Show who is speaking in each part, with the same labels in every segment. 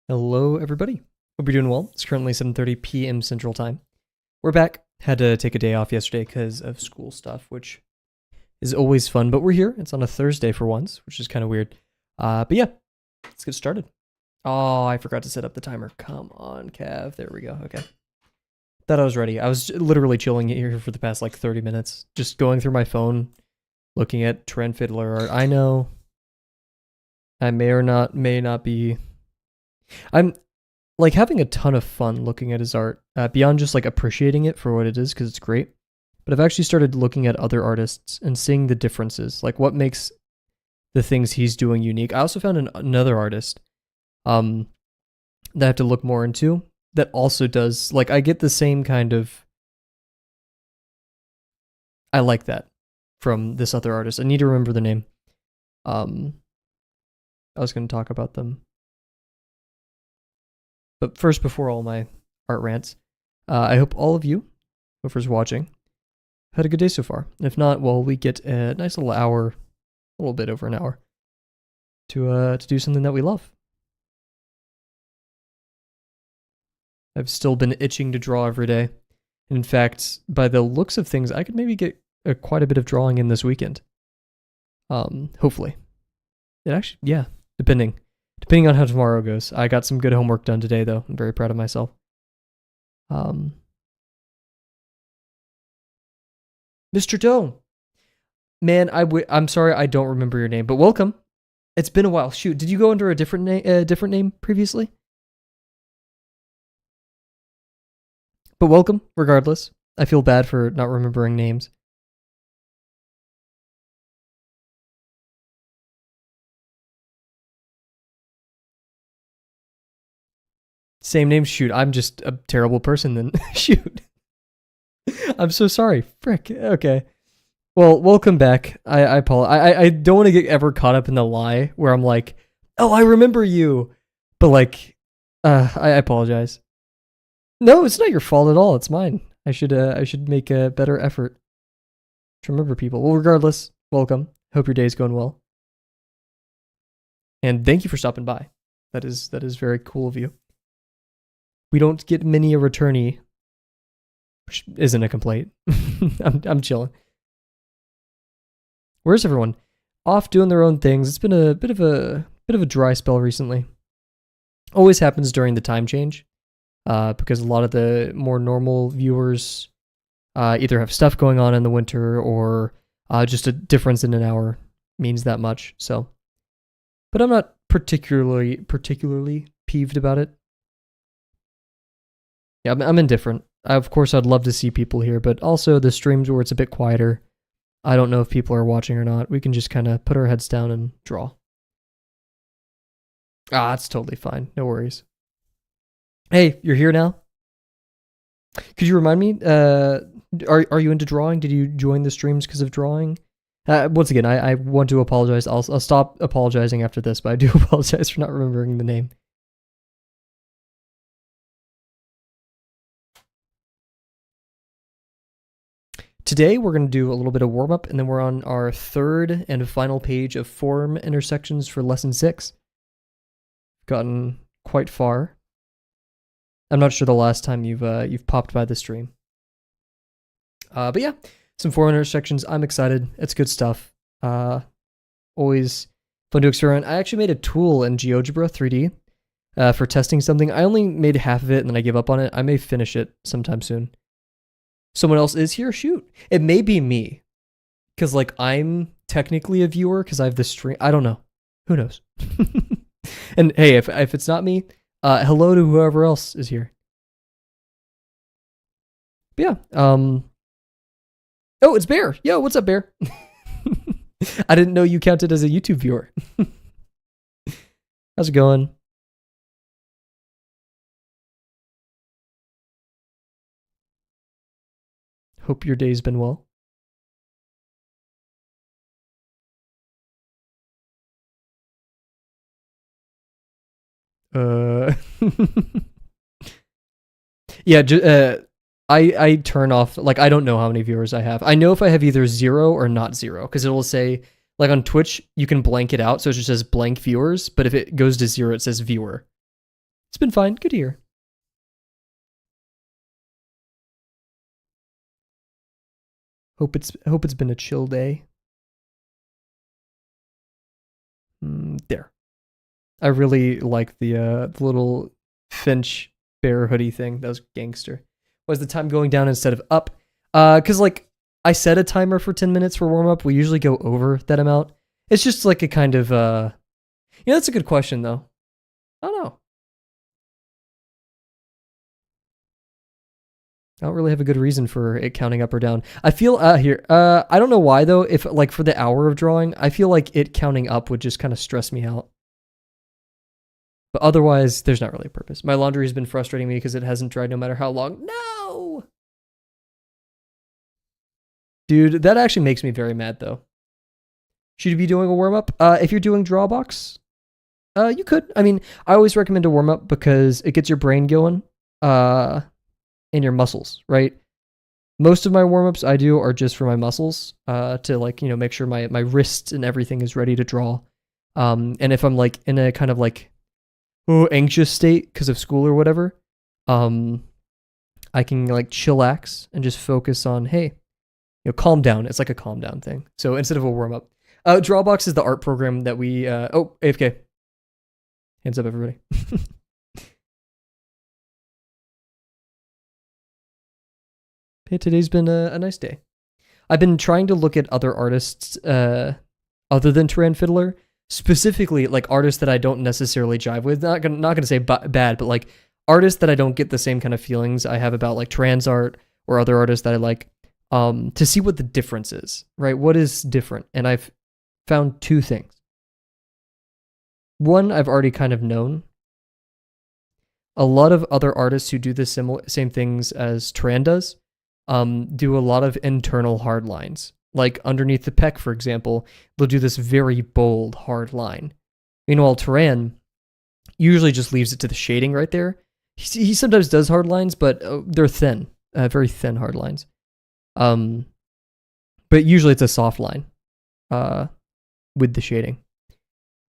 Speaker 1: Hello, everybody. Hope you're doing well. It's currently 7:30 p.m. Central Time. We're back. Had to take a day off yesterday because of school stuff, which is always fun. But we're here. It's on a Thursday for once, which is kind of weird. But yeah, let's get started. Oh, I forgot to set up the timer. Come on, Cav. There we go. Okay. Thought I was ready. I was literally chilling here for the past 30 minutes, just going through my phone, looking at Trent Fiddler art. I know I may not be. I'm having a ton of fun looking at his art, beyond just appreciating it for what it is because it's great. But I've actually started looking at other artists and seeing the differences, like what makes the things he's doing unique. I also found another artist that I have to look more into that also does, I get the same kind of, I like that from this other artist. I need to remember the name. I was going to talk about them. But first, before all my art rants, I hope all of you, whoever's watching, had a good day so far. If not, well, we get a nice little hour, a little bit over an hour, to do something that we love. I've still been itching to draw every day. In fact, by the looks of things, I could maybe get quite a bit of drawing in this weekend. Hopefully. It actually, yeah, depending on how tomorrow goes. I got some good homework done today, though. I'm very proud of myself. Mr. Doe. Man, I'm sorry I don't remember your name, but welcome. It's been a while. Shoot, did you go under a different name previously? But welcome, regardless. I feel bad for not remembering names. Same name? Shoot, I'm just a terrible person then. Shoot. I'm so sorry. Frick. Okay. Well, welcome back. I apologize. I don't want to get ever caught up in the lie where I'm like, oh, I remember you. But I apologize. No, it's not your fault at all. It's mine. I should make a better effort to remember people. Well, regardless, welcome. Hope your day's going well. And thank you for stopping by. That is very cool of you. We don't get many a returnee, which isn't a complaint. I'm chilling. Where's everyone? Off doing their own things. It's been a bit of a dry spell recently. Always happens during the time change, because a lot of the more normal viewers either have stuff going on in the winter or just a difference in an hour means that much. So, but I'm not particularly peeved about it. Yeah, I'm indifferent. Of course, I'd love to see people here, but also the streams where it's a bit quieter, I don't know if people are watching or not. We can just kind of put our heads down and draw. It's totally fine. No worries. Hey, you're here now? Could you remind me, are you into drawing? Did you join the streams because of drawing? Once again, I want to apologize. I'll stop apologizing after this, but I do apologize for not remembering the name. Today, we're going to do a little bit of warm-up, and then we're on our third and final page of form intersections for lesson 6. Gotten quite far. I'm not sure the last time you've popped by the stream. But yeah, some form intersections. I'm excited. It's good stuff. Always fun to experiment. I actually made a tool in GeoGebra 3D for testing something. I only made half of it, and then I gave up on it. I may finish it sometime soon. Someone else is here? Shoot. It may be me. Because, I'm technically a viewer because I have the stream. I don't know. Who knows? And, hey, if it's not me, hello to whoever else is here. But yeah. Oh, it's Bear. Yo, what's up, Bear? I didn't know you counted as a YouTube viewer. How's it going? Hope your day's been well. Yeah, I turn off, I don't know how many viewers I have. I know if I have either 0 or not 0, because it will say, on Twitch, you can blank it out, so it just says blank viewers, but if it goes to 0, it says viewer. It's been fine. Good to hear. Hope it's been a chill day. There. I really like the little Finch bear hoodie thing. That was gangster. Was the time going down instead of up? Cause like I set a timer for 10 minutes for warm up. We usually go over that amount. It's just like a kind of that's a good question though. I don't know. I don't really have a good reason for it counting up or down. I feel here. I don't know why though. If like for the hour of drawing, I feel like it counting up would just kind of stress me out. But otherwise, there's not really a purpose. My laundry has been frustrating me because it hasn't dried no matter how long. No, dude, that actually makes me very mad though. Should you be doing a warm up? If you're doing Drawbox, you could. I mean, I always recommend a warm up because it gets your brain going. In your muscles, right? Most of my warm-ups I do are just for my muscles, to like, make sure my wrists and everything is ready to draw. And if I'm like in a kind of like anxious state because of school or whatever, I can like chillax and just focus on, hey, calm down. It's like a calm down thing. So instead of a warm-up, Drawbox is the art program that we, AFK. Hands up, everybody. Hey, today's been a nice day. I've been trying to look at other artists other than Tyran Fiddler, specifically like artists that I don't necessarily jive with. Not gonna say bad, but like artists that I don't get the same kind of feelings I have about like Tyran's art or other artists that I like, to see what the difference is, right? What is different? And I've found two things. One, I've already kind of known. A lot of other artists who do the same things as Tyran does, do a lot of internal hard lines. Like underneath the peck, for example, they'll do this very bold, hard line. Meanwhile, Tyran usually just leaves it to the shading right there. He sometimes does hard lines, but they're thin, very thin hard lines. But usually it's a soft line with the shading.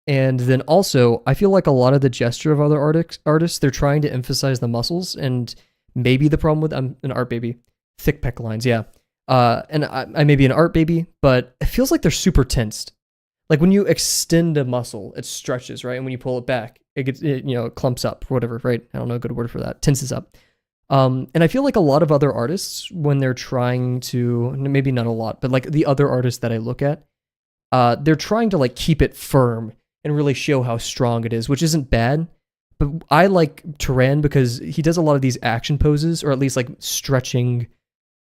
Speaker 1: And then also, I feel like a lot of the gesture of other artists, they're trying to emphasize the muscles, and maybe the problem with, I'm an art baby, thick pec lines, yeah. And I may be an art baby, but it feels like they're super tensed. Like when you extend a muscle, it stretches, right? And when you pull it back, it clumps up, or whatever, right? I don't know a good word for that. Tenses up. And I feel like a lot of other artists, when they're trying to, maybe not a lot, but like the other artists that I look at, they're trying to like keep it firm and really show how strong it is, which isn't bad. But I like Tyran because he does a lot of these action poses, or at least like stretching,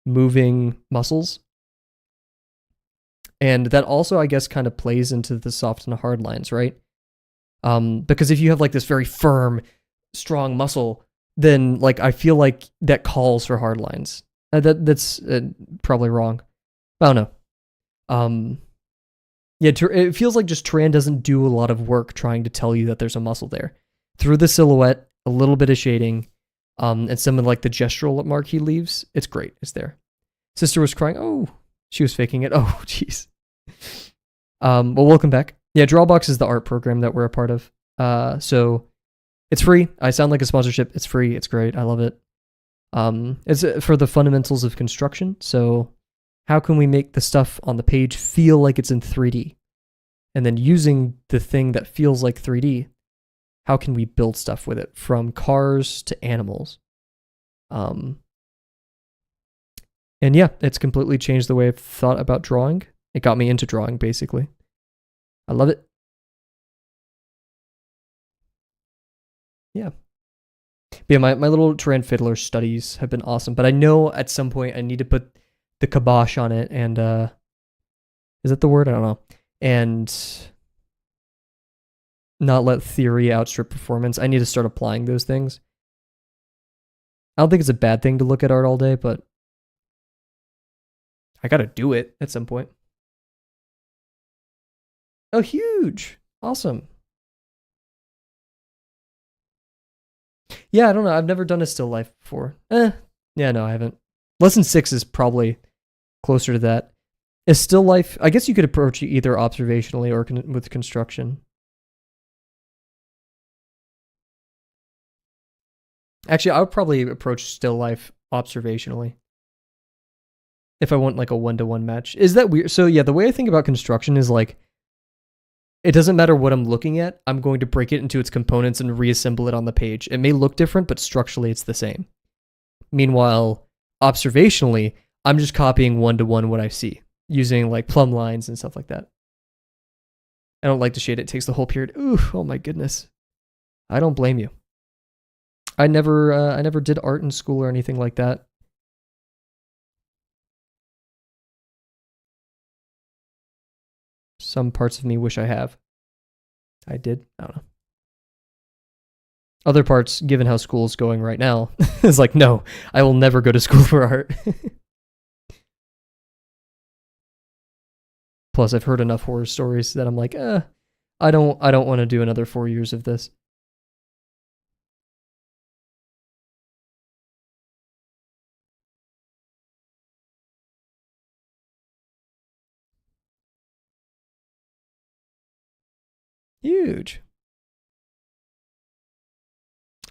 Speaker 1: moving muscles. And that also, I guess, kind of plays into the soft and hard lines, right? Because if you have like this very firm, strong muscle, then like I feel like that calls for hard lines. That's probably wrong. I don't know. Yeah, it feels like just Tyran doesn't do a lot of work trying to tell you that there's a muscle there. Through the silhouette, a little bit of shading, and some of like the gestural mark he leaves, it's great. It's there. Sister was crying. Oh, she was faking it. Oh, jeez. Well, welcome back. Yeah, Drawbox is the art program that we're a part of. So it's free. I sound like a sponsorship. It's free. It's great. I love it. It's for the fundamentals of construction. So how can we make the stuff on the page feel like it's in 3D? And then using the thing that feels like 3D, how can we build stuff with it, from cars to animals? And yeah, it's completely changed the way I've thought about drawing. It got me into drawing, basically. I love it. Yeah. But yeah, my little Tyran Fiddler studies have been awesome, but I know at some point I need to put the kibosh on it, and is that the word? I don't know. And not let theory outstrip performance. I need to start applying those things. I don't think it's a bad thing to look at art all day, but I gotta do it at some point. Oh, huge. Awesome. Yeah, I don't know. I've never done a still life before. Yeah, no, I haven't. Lesson 6 is probably closer to that. A still life, I guess you could approach it either observationally or with construction. Actually, I would probably approach still life observationally if I want like a 1-to-1 match. Is that weird? So yeah, the way I think about construction is like, it doesn't matter what I'm looking at, I'm going to break it into its components and reassemble it on the page. It may look different, but structurally it's the same. Meanwhile, observationally, I'm just copying 1-to-1 what I see, using like plumb lines and stuff like that. I don't like to shade it. It takes the whole period. Ooh, oh my goodness. I don't blame you. I never did art in school or anything like that. Some parts of me wish I have. I did. I don't know. Other parts, given how school's going right now, is like, no, I will never go to school for art. Plus, I've heard enough horror stories that I'm like, I don't want to do another 4 years of this. Huge.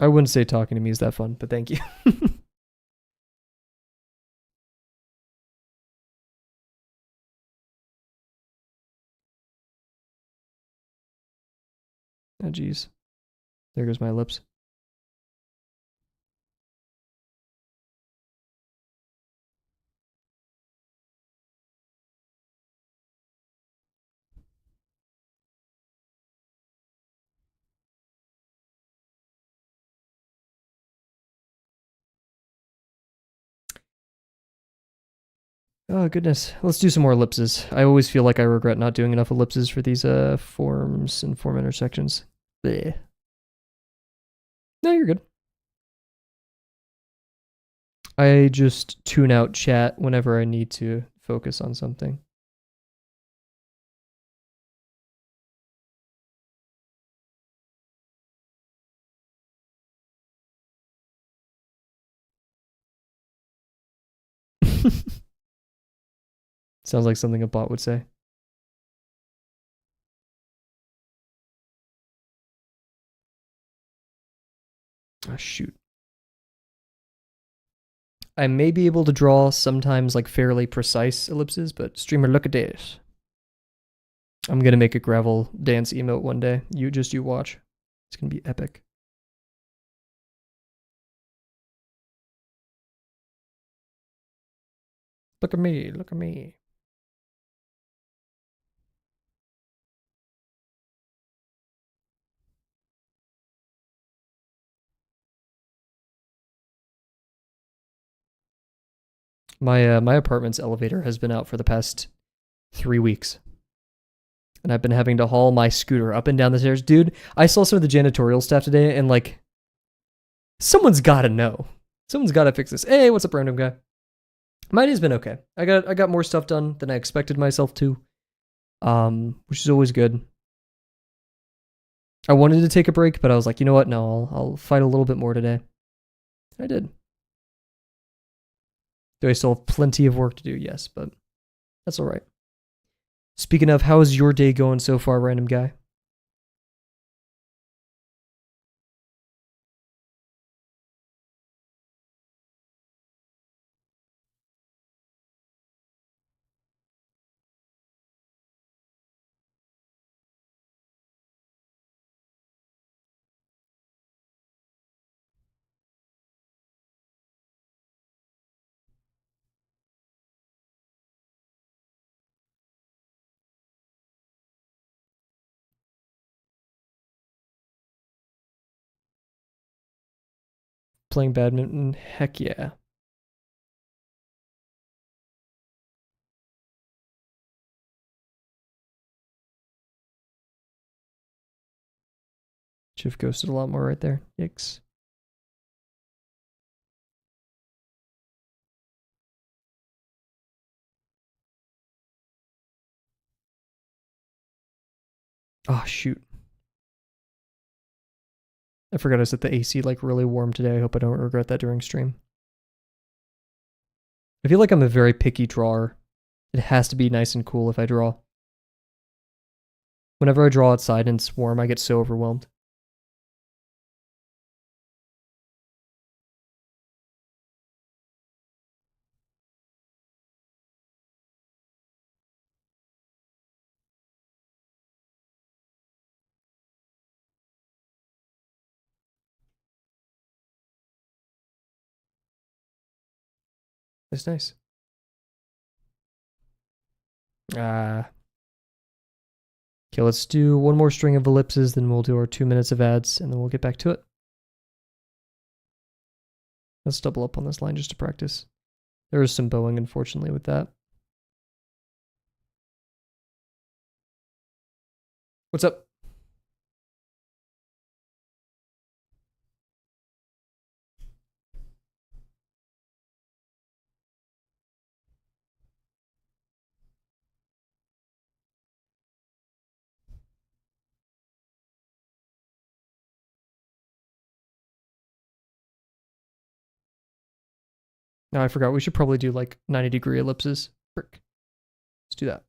Speaker 1: I wouldn't say talking to me is that fun, but thank you. Oh, jeez. There goes my lips. Oh, goodness. Let's do some more ellipses. I always feel like I regret not doing enough ellipses for these forms and form intersections. Blech. No, you're good. I just tune out chat whenever I need to focus on something. Sounds like something a bot would say. Ah, shoot. I may be able to draw sometimes like fairly precise ellipses, but streamer, look at this. I'm gonna make a gravel dance emote one day. You watch. It's gonna be epic. Look at me, look at me. My apartment's elevator has been out for the past 3 weeks. And I've been having to haul my scooter up and down the stairs. Dude, I saw some of the janitorial staff today and like someone's gotta know. Someone's gotta fix this. Hey, what's up, random guy? My day's been okay. I got more stuff done than I expected myself to. Which is always good. I wanted to take a break, but I was like, you know what? No, I'll fight a little bit more today. I did. Do I still have plenty of work to do? Yes, but that's all right. Speaking of, how is your day going so far, random guy? Playing badminton? Heck yeah. Should have ghosted a lot more right there. Yikes. Oh, shoot. I forgot I set the AC like really warm today. I hope I don't regret that during stream. I feel like I'm a very picky drawer. It has to be nice and cool if I draw. Whenever I draw outside and it's warm, I get so overwhelmed. Nice, nice. Okay, let's do one more string of ellipses, then we'll do our 2 minutes of ads, and then we'll get back to it. Let's double up on this line just to practice. There is some bowing, unfortunately, with that. What's up? No, I forgot. We should probably do like 90-degree ellipses. Frick. Let's do that.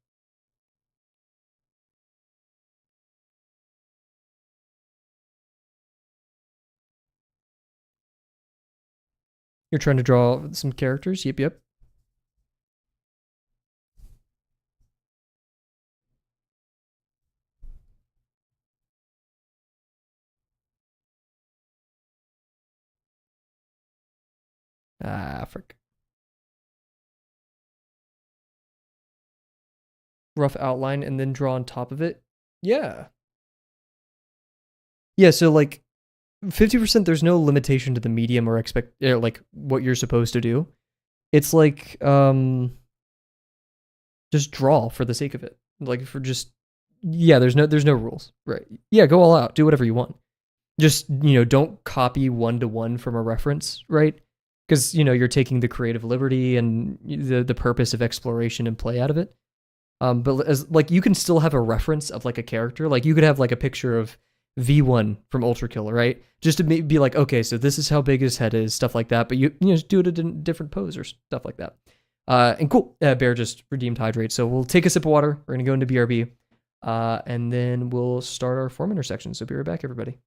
Speaker 1: You're trying to draw some characters? Yep, yep. Ah, frick. Rough outline and then draw on top of it? Yeah. Yeah, so like 50%, there's no limitation to the medium or like what you're supposed to do. It's like just draw for the sake of it. Like for just there's no rules. Right. Yeah, go all out. Do whatever you want. Just, don't copy one to one from a reference, right? Because, you're taking the creative liberty and the purpose of exploration and play out of it. But as like you can still have a reference of like a character. Like you could have like a picture of V1 from Ultra Kill, right? Just to be like, okay, so this is how big his head is, stuff like that. But you just do it in a different pose or stuff like that. And cool, Bear just redeemed Hydrate. So we'll take a sip of water. We're gonna go into BRB, and then we'll start our form intersection. So be right back, everybody.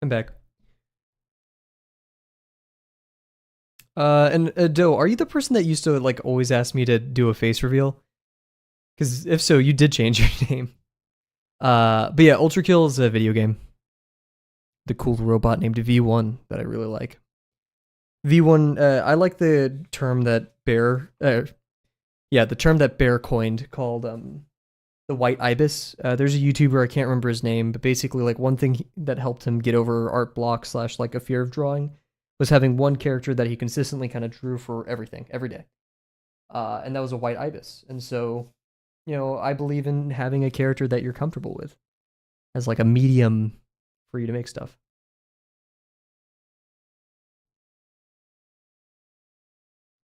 Speaker 1: I'm back. And Doe, are you the person that used to like always ask me to do a face reveal? Because if so, you did change your name. But yeah, Ultra Kill is a video game. The cool robot named V1 that I really like. V1, I like the term that Bear, the term that Bear coined called the White Ibis. There's a YouTuber, I can't remember his name, but basically like one thing that helped him get over art block / like a fear of drawing was having one character that he consistently kind of drew for everything, every day. And that was a White Ibis. And so, I believe in having a character that you're comfortable with as like a medium for you to make stuff.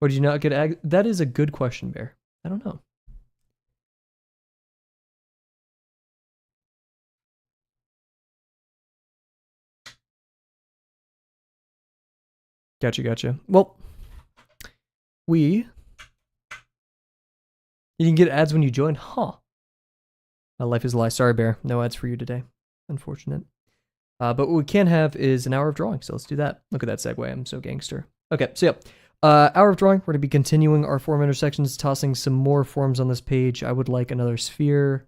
Speaker 1: Or did you not get that is a good question, Bear. I don't know. Gotcha. Well, you can get ads when you join, huh? My life is a lie. Sorry, Bear. No ads for you today. Unfortunate. But what we can have is an hour of drawing, so let's do that. Look at that segue. I'm so gangster. Okay, so yeah. Hour of drawing. We're going to be continuing our form intersections, tossing some more forms on this page. I would like another sphere.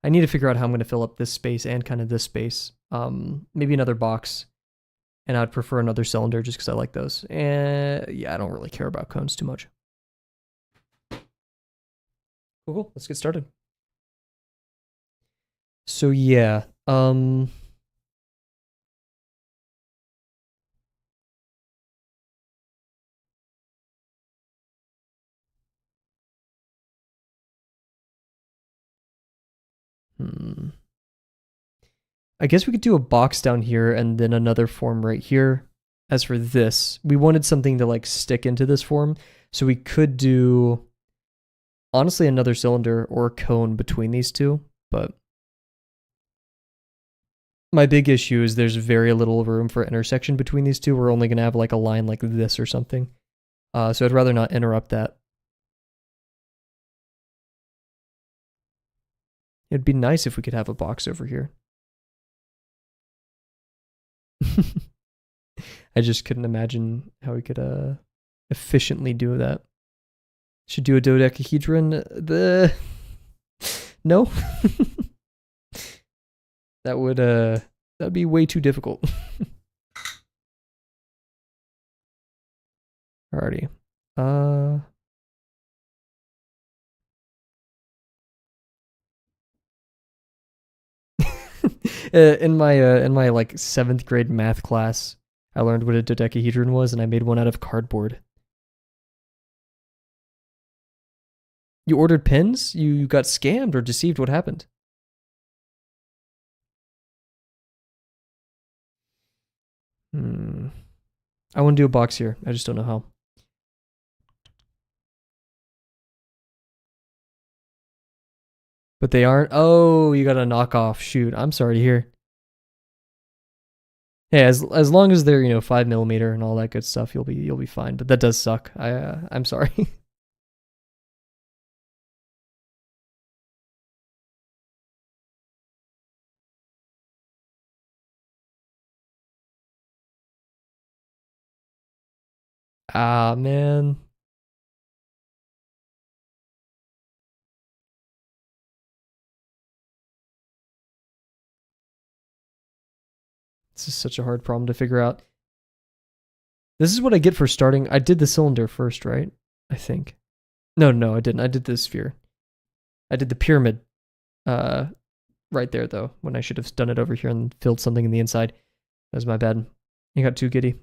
Speaker 1: I need to figure out how I'm going to fill up this space and kind of this space. Maybe another box. And I'd prefer another cylinder just because I like those. And yeah, I don't really care about cones too much. Cool. Let's get started. So yeah, I guess we could do a box down here and then another form right here. As for this, we wanted something to like stick into this form. So we could do, honestly, another cylinder or a cone between these two. But my big issue is there's very little room for intersection between these two. We're only going to have like a line like this or something. So I'd rather not interrupt that. It'd be nice if we could have a box over here. I just couldn't imagine how we could efficiently do that. Should do a dodecahedron. No. That'd be way too difficult. Alrighty. In my like 7th grade math class, I learned what a dodecahedron was, and I made one out of cardboard. You ordered pins? You got scammed or deceived? What happened? I want to do a box here. I just don't know how. But they aren't. Oh, you got a knockoff. Shoot, I'm sorry to hear. Yeah, as long as they're 5mm and all that good stuff, you'll be fine. But that does suck. I'm sorry. Ah, man. This is such a hard problem to figure out. This is what I get for starting. I did the cylinder first, right? I think. No, I didn't. I did the sphere. I did the pyramid right there, though, when I should have done it over here and filled something in the inside. That was my bad. You got too giddy.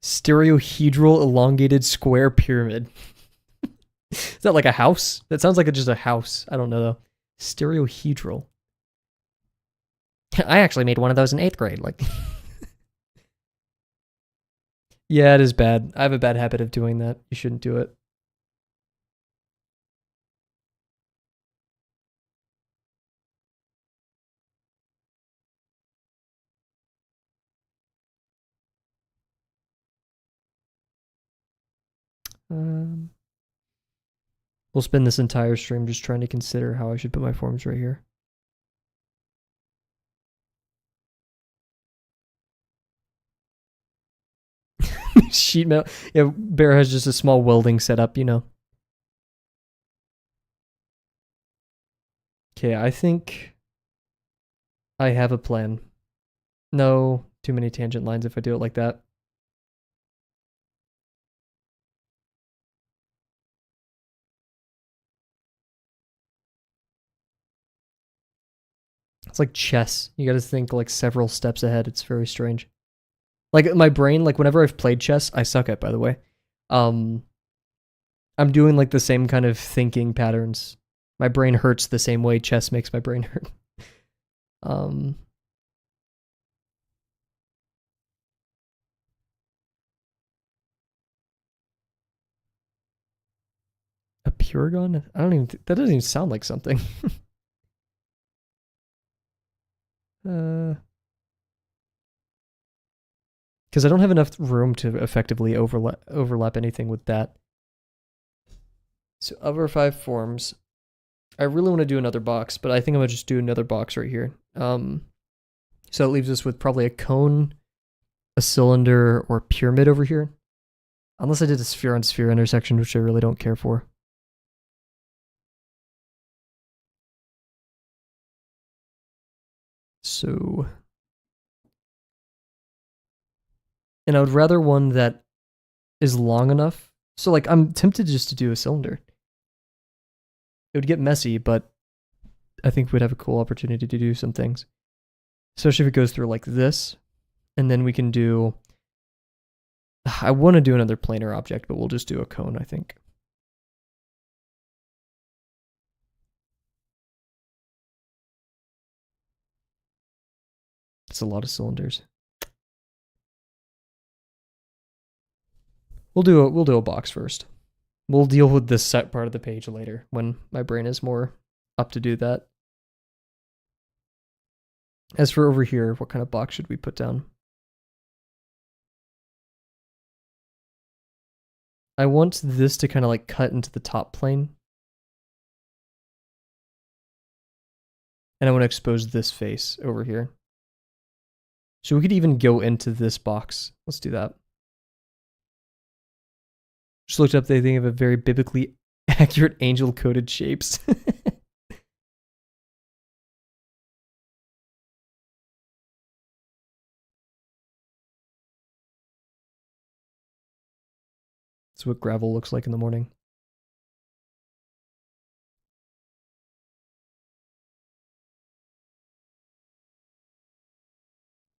Speaker 1: Stereohedral elongated square pyramid. Is that like a house? That sounds like just a house. I don't know though. Stereohedral. I actually made one of those in 8th grade. Like, yeah, it is bad. I have a bad habit of doing that. You shouldn't do it. Um, we'll spend this entire stream just trying to consider how I should put my forms right here. Sheet metal. Yeah, Bear has just a small welding setup, Okay, I think I have a plan. No, too many tangent lines if I do it like that. It's like chess. You gotta think like several steps ahead. It's very strange. Like my brain, like whenever I've played chess, I suck at, by the way. I'm doing like the same kind of thinking patterns. My brain hurts the same way chess makes my brain hurt. A pure gun? I don't even. That doesn't even sound like something. Because I don't have enough room to effectively overlap anything with that. So of our 5 forms, I really want to do another box, but I think I'm going to just do another box right here. So it leaves us with probably a cone, a cylinder, or pyramid over here. Unless I did a sphere on sphere intersection, which I really don't care for. So, and I would rather one that is long enough. So like I'm tempted just to do a cylinder. It would get messy, but I think we'd have a cool opportunity to do some things. Especially if it goes through like this. And then we can do, I want to do another planar object, but we'll just do a cone, I think. It's a lot of cylinders. We'll do a box first. We'll deal with this set part of the page later when my brain is more up to do that. As for over here, what kind of box should we put down? I want this to kind of like cut into the top plane. And I want to expose this face over here. So we could even go into this box. Let's do that. Just looked up, they think of a very biblically accurate angel-coded shapes. That's what gravel looks like in the morning.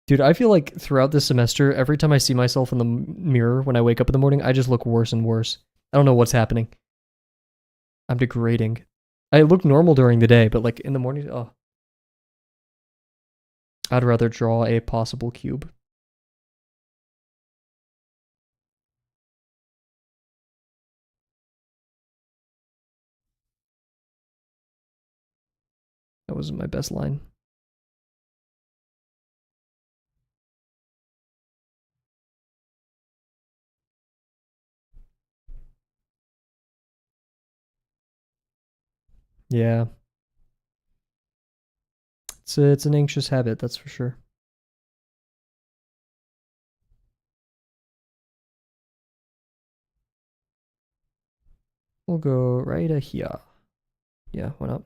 Speaker 1: Dude, I feel like throughout this semester, every time I see myself in the mirror when I wake up in the morning, I just look worse and worse. I don't know what's happening. I'm degrading. I look normal during the day, but like in the morning, oh. I'd rather draw a possible cube. That wasn't my best line. Yeah. It's an anxious habit, that's for sure. We'll go right here. Yeah, why not?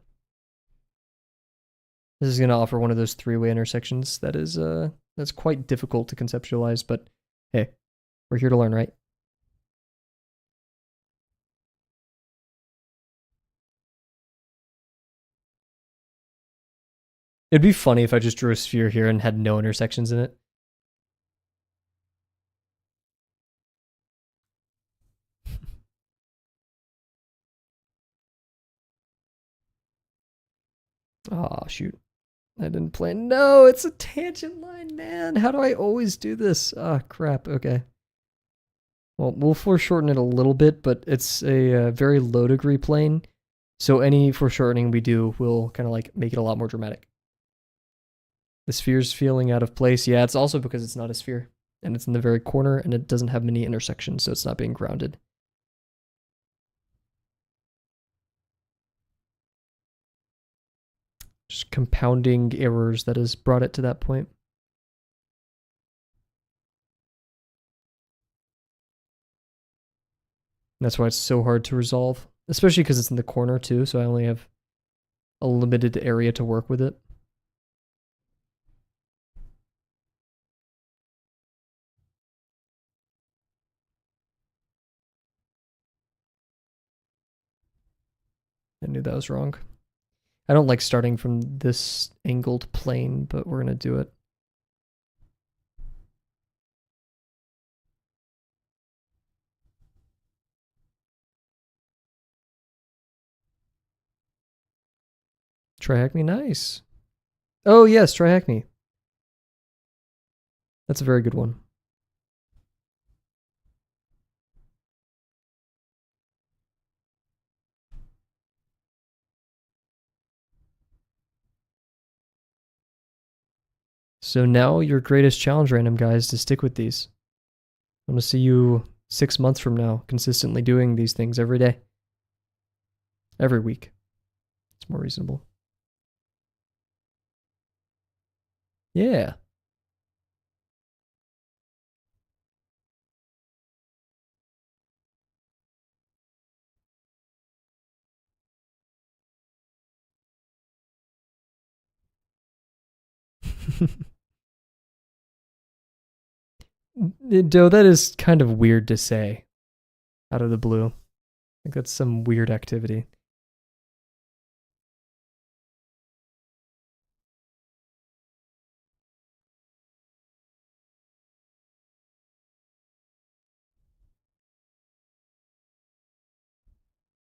Speaker 1: This is going to offer one of those three-way intersections that is that's quite difficult to conceptualize, but hey, we're here to learn, right? It'd be funny if I just drew a sphere here and had no intersections in it. Oh, shoot. I didn't plan. No, it's a tangent line, man. How do I always do this? Ah, crap. Okay. Well, we'll foreshorten it a little bit, but it's a very low degree plane. So any foreshortening we do will kind of like make it a lot more dramatic. The sphere's feeling out of place. Yeah, it's also because it's not a sphere. And it's in the very corner, and it doesn't have many intersections, so it's not being grounded. Just compounding errors that has brought it to that point. And that's why it's so hard to resolve, especially because it's in the corner too, so I only have a limited area to work with it. I knew that was wrong. I don't like starting from this angled plane, but we're going to do it. Trihackney, nice. Oh yes, Trihackney. That's a very good one. So now your greatest challenge, random guys, to stick with these. I want to see you 6 months from now consistently doing these things every day. Every week. It's more reasonable. Yeah. Doe, that is kind of weird to say out of the blue. I think that's some weird activity.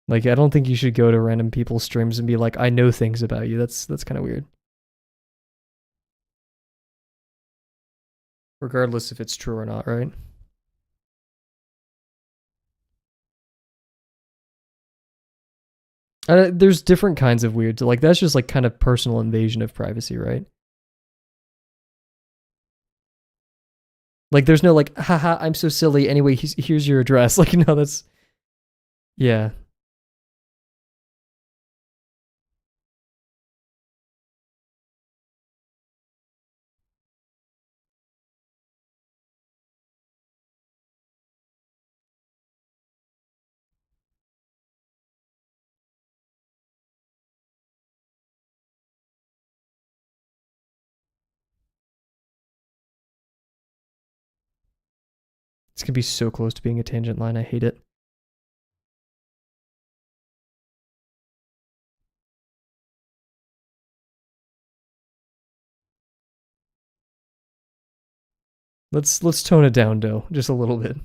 Speaker 1: Like, I don't think you should go to random people's streams and be like, I know things about you. That's kind of weird. Regardless if it's true or not, right? There's different kinds of weird. Like, that's just like kind of personal invasion of privacy, right? Like, there's no like, haha, I'm so silly. Anyway, here's your address. Like, no, that's, yeah. This could be so close to being a tangent line. I hate it. Let's tone it down, Doe, just a little bit.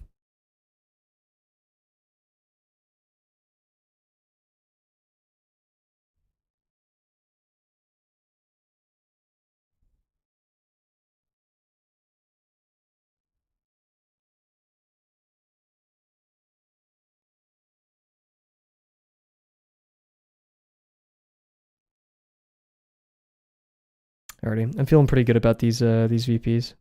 Speaker 1: Alrighty, I'm feeling pretty good about these VPs.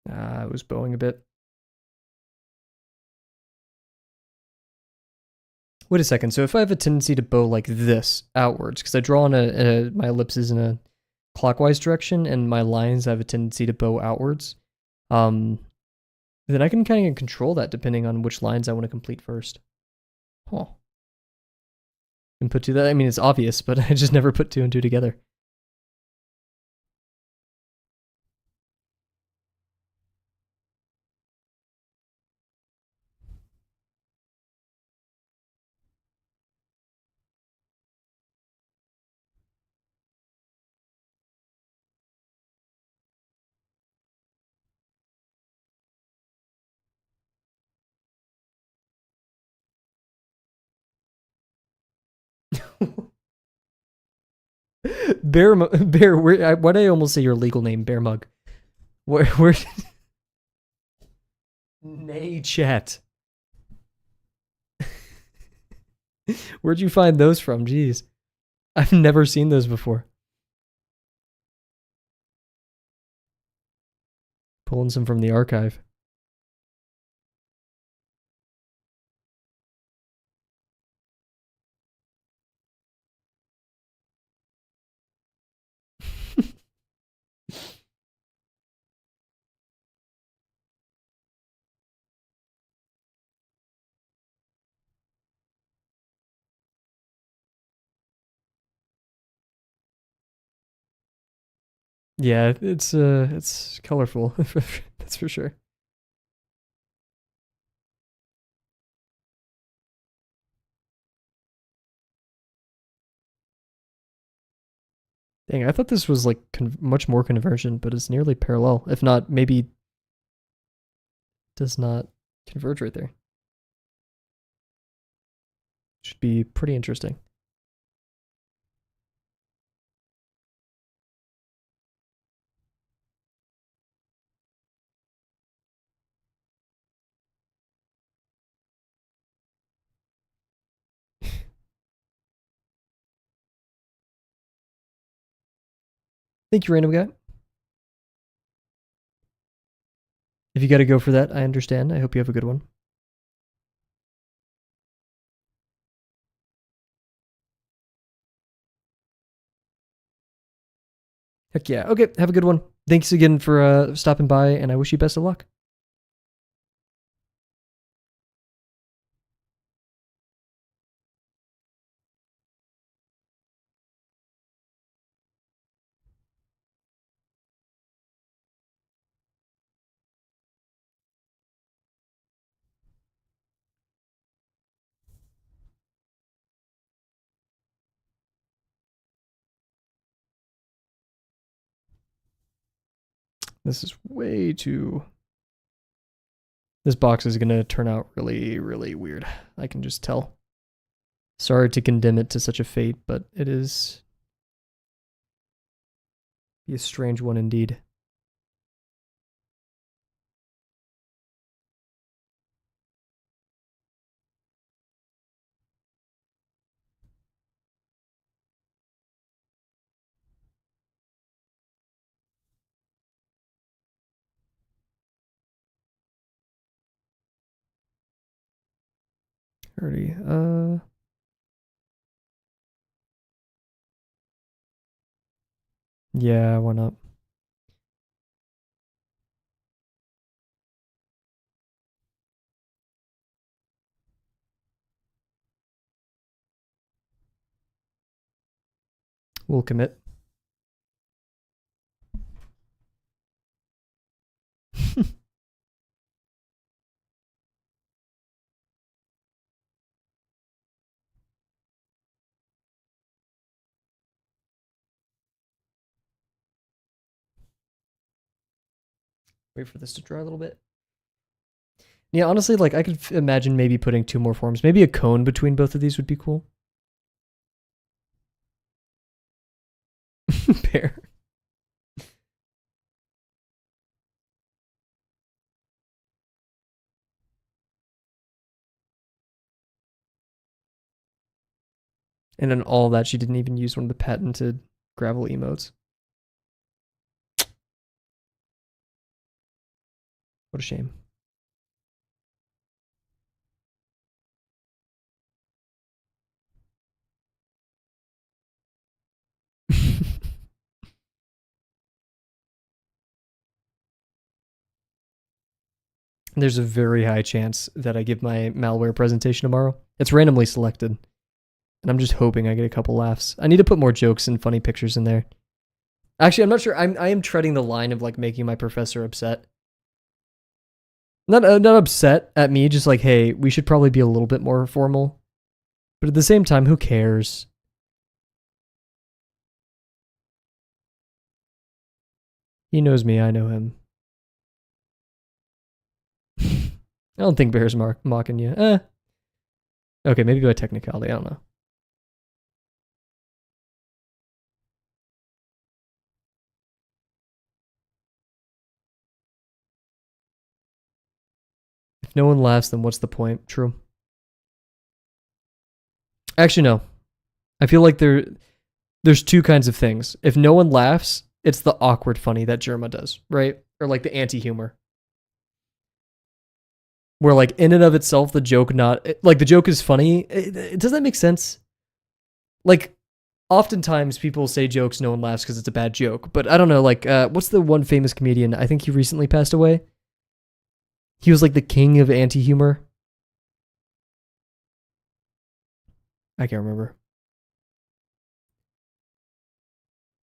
Speaker 1: I was bowing a bit. Wait a second. So if I have a tendency to bow like this outwards, because I draw on my ellipses in a clockwise direction, and my lines have a tendency to bow outwards, then I can kind of control that depending on which lines I want to complete first. Huh. And put two that. I mean, it's obvious, but I just never put two and two together. Bear. Why did I almost say your legal name, Bear Mug? Where? Nay, chat. Where'd you find those from? Jeez, I've never seen those before. Pulling some from the archive. Yeah, it's colorful. That's for sure. Dang, I thought this was like much more convergent, but it's nearly parallel. If not, maybe does not converge right there. Should be pretty interesting. Thank you, random guy. If you got to go for that, I understand. I hope you have a good one. Heck yeah. Okay, have a good one. Thanks again for stopping by, and I wish you best of luck. This is way too... This box is going to turn out really, really weird. I can just tell. Sorry to condemn it to such a fate, but it is... be a strange one indeed. Already, yeah, why not? We'll commit. Wait for this to dry a little bit. Yeah, honestly, like I could imagine maybe putting 2 more forms. Maybe a cone between both of these would be cool. Pear. And then all that, she didn't even use one of the patented gravel emotes. What a shame. There's a very high chance that I give my malware presentation tomorrow. It's randomly selected. And I'm just hoping I get a couple laughs. I need to put more jokes and funny pictures in there. Actually, I'm not sure. I am treading the line of like making my professor upset. Not upset at me, just like, hey, we should probably be a little bit more formal. But at the same time, who cares? He knows me, I know him. I don't think Bear's mocking you. Okay, maybe by technicality, I don't know. If no one laughs, then what's the point? True. Actually, no. I feel like there's 2 kinds of things. If no one laughs, it's the awkward funny that Germa does, right? Or like the anti-humor. Where like in and of itself, the joke like the joke is funny. Does that make sense? Like oftentimes people say jokes, no one laughs because it's a bad joke. But I don't know, like what's the one famous comedian? I think he recently passed away. He was like the king of anti-humor. I can't remember.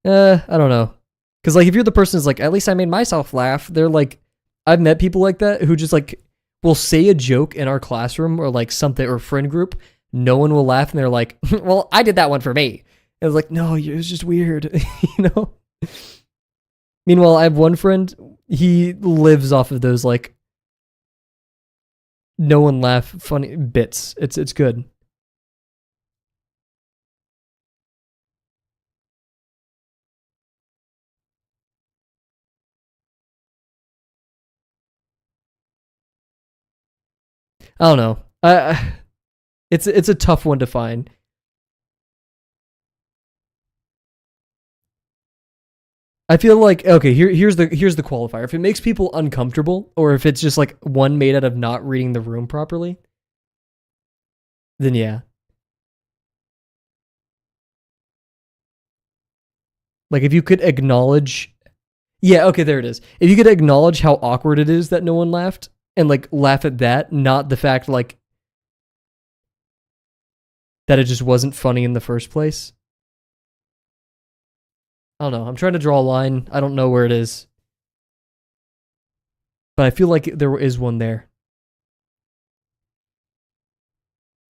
Speaker 1: I don't know. Because like if you're the person who's like, at least I made myself laugh, they're like, I've met people like that who just like will say a joke in our classroom or like something or friend group, no one will laugh, and they're like, well, I did that one for me. And it's like, no, it was just weird, you know? Meanwhile, I have one friend, he lives off of those like no one laugh funny bits. It's good. I don't know. It's a tough one to find. I feel like okay, here's the qualifier. If it makes people uncomfortable, or if it's just like one made out of not reading the room properly, then yeah. Like if you could acknowledge, yeah, okay, there it is. If you could acknowledge how awkward it is that no one laughed, and like laugh at that, not the fact like that it just wasn't funny in the first place. I don't know. I'm trying to draw a line. I don't know where it is, but I feel like there is one there.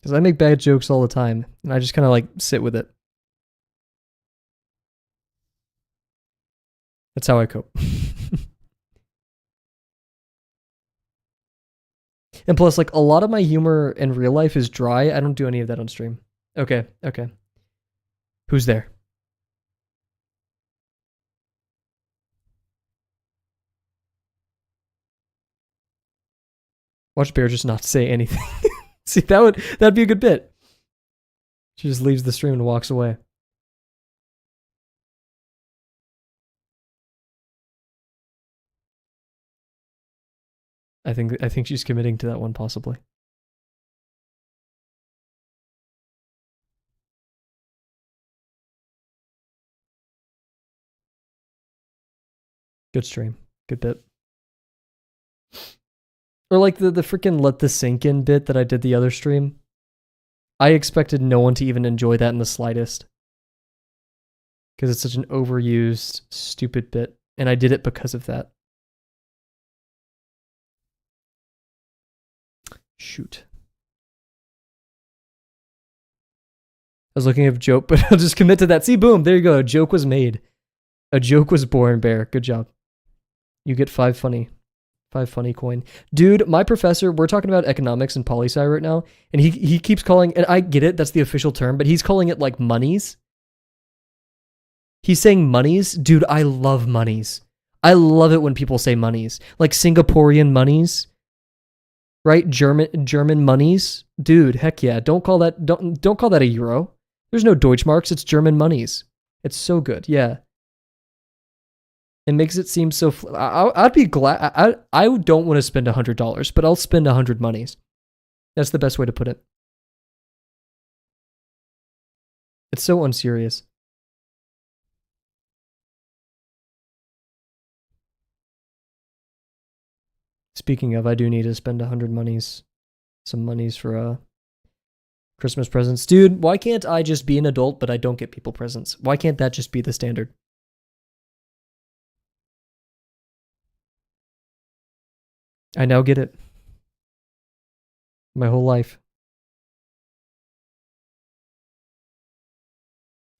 Speaker 1: Because I make bad jokes all the time, and I just kind of like sit with it. That's how I cope. And plus, like, a lot of my humor in real life is dry. I don't do any of that on stream. Okay, okay. Who's there? Watch Bear just not say anything. See, that'd be a good bit. She just leaves the stream and walks away. I think she's committing to that one, possibly. Good stream. Good bit. Or like the freaking let this sink in bit that I did the other stream. I expected no one to even enjoy that in the slightest. Because it's such an overused, stupid bit. And I did it because of that. Shoot. I was looking at a joke, but I'll just commit to that. See, boom, there you go. A joke was made. A joke was born, Bear. Good job. You get 5 funny coin. Dude, my professor, we're talking about economics and poli-sci right now, and he keeps calling, and I get it, that's the official term, but he's calling it like monies. He's saying monies. Dude, I love monies. I love it when people say monies. Like Singaporean monies. Right? German monies. Dude, heck yeah. Don't call that a euro. There's no Deutschmarks, it's German monies. It's so good. Yeah. It makes it seem so I'd be glad. I don't want to spend $100, but I'll spend 100 monies. That's the best way to put it. It's so unserious. Speaking of, I do need to spend 100 monies. Some monies for Christmas presents. Dude, why can't I just be an adult but I don't get people presents? Why can't that just be the standard? I now get it. My whole life.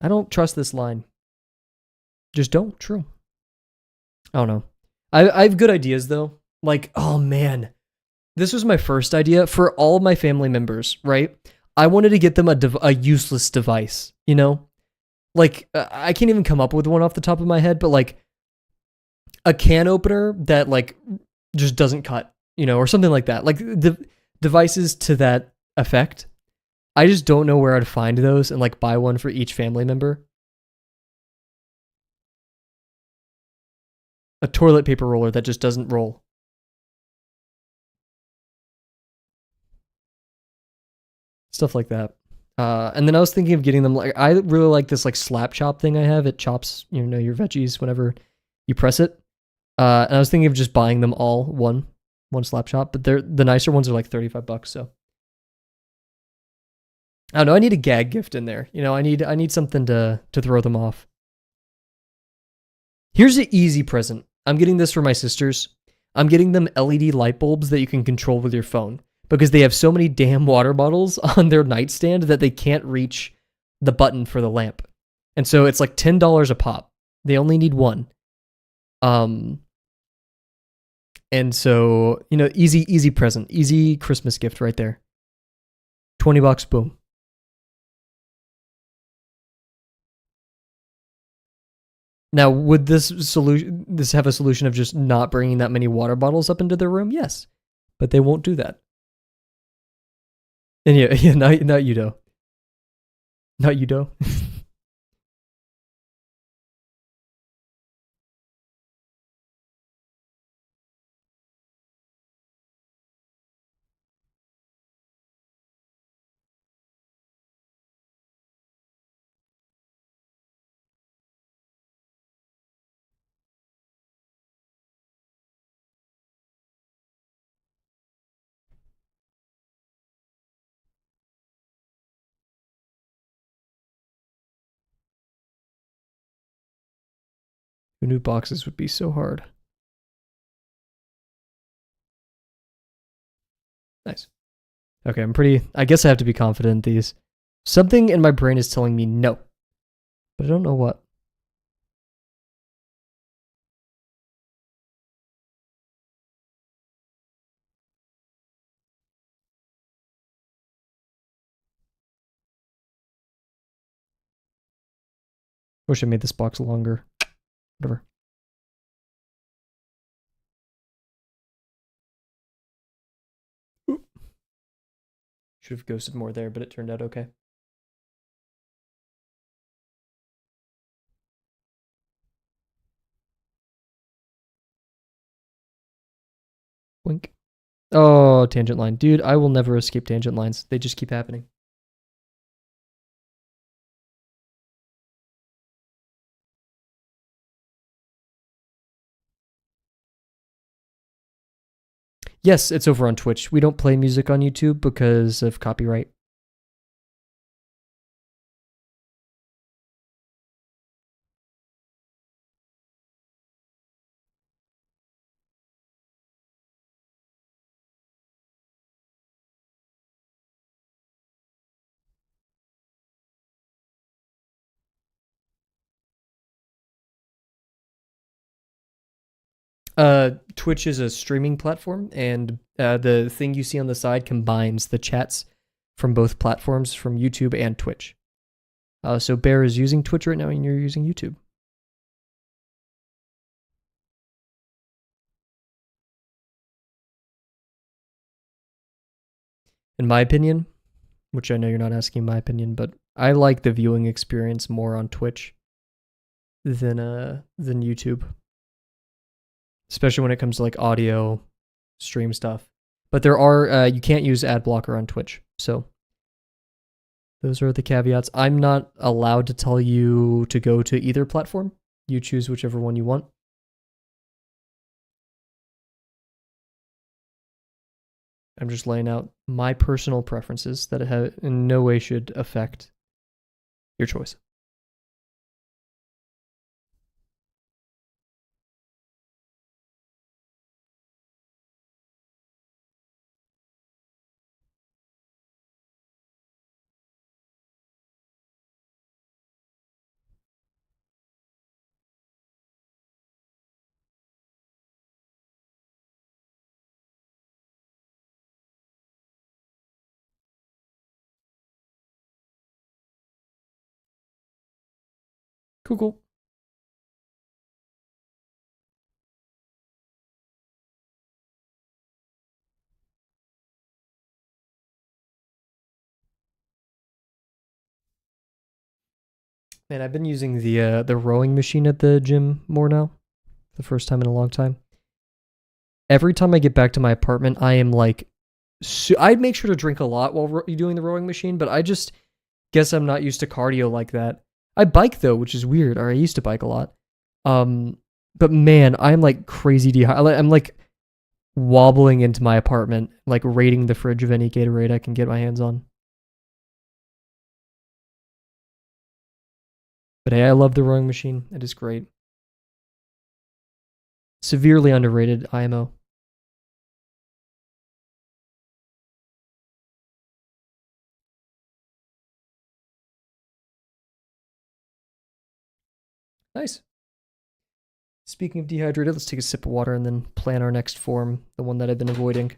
Speaker 1: I don't trust this line. Just don't. True. I don't know. I have good ideas though. Like, oh man. This was my first idea for all of my family members, right? I wanted to get them a useless device, you know? Like, I can't even come up with one off the top of my head, but like a can opener that like just doesn't cut, you know, or something like that. Like the devices to that effect. I just don't know where I'd find those and like buy one for each family member. A toilet paper roller that just doesn't roll. Stuff like that. And then I was thinking of getting them like I really like this like slap chop thing I have. It chops, you know, your veggies whenever you press it. And I was thinking of just buying them all one slap chop, but the nicer ones are like $35, so I don't know, I need a gag gift in there. You know, I need something to throw them off. Here's an easy present. I'm getting this for my sisters. I'm getting them LED light bulbs that you can control with your phone because they have so many damn water bottles on their nightstand that they can't reach the button for the lamp. And so it's like $10 a pop. They only need one. And so, you know, easy present, easy Christmas gift right there. $20, boom. Now, would this have a solution of just not bringing that many water bottles up into their room? Yes, but they won't do that. And yeah, not Udo. Not Udo. New boxes would be so hard. Nice. Okay, I guess I have to be confident in these. Something in my brain is telling me no, but I don't know what. Wish I made this box longer. Whatever. Should have ghosted more there, but it turned out okay. Wink. Oh, tangent line. Dude, I will never escape tangent lines. They just keep happening. Yes, it's over on Twitch. We don't play music on YouTube because of copyright. Twitch is a streaming platform, and the thing you see on the side combines the chats from both platforms, from YouTube and Twitch. So Bear is using Twitch right now, and you're using YouTube. In my opinion, which I know you're not asking my opinion, but I like the viewing experience more on Twitch than YouTube, especially when it comes to like audio stream stuff. But there are you can't use ad blocker on Twitch, so those are the caveats. I'm not allowed to tell you to go to either platform. You choose whichever one you want. I'm just laying out my personal preferences that in no way should affect your choice. Cool. Man, I've been using the rowing machine at the gym more now. The first time in a long time. Every time I get back to my apartment, I am like, I make sure to drink a lot while doing the rowing machine, but I just guess I'm not used to cardio like that. I bike though, which is weird. Or I used to bike a lot. But man, I'm like crazy dehydrated. I'm like wobbling into my apartment, like raiding the fridge of any Gatorade I can get my hands on. But hey, I love the rowing machine. It is great. Severely underrated IMO. Nice. Speaking of dehydrated, let's take a sip of water and then plan our next form, the one that I've been avoiding.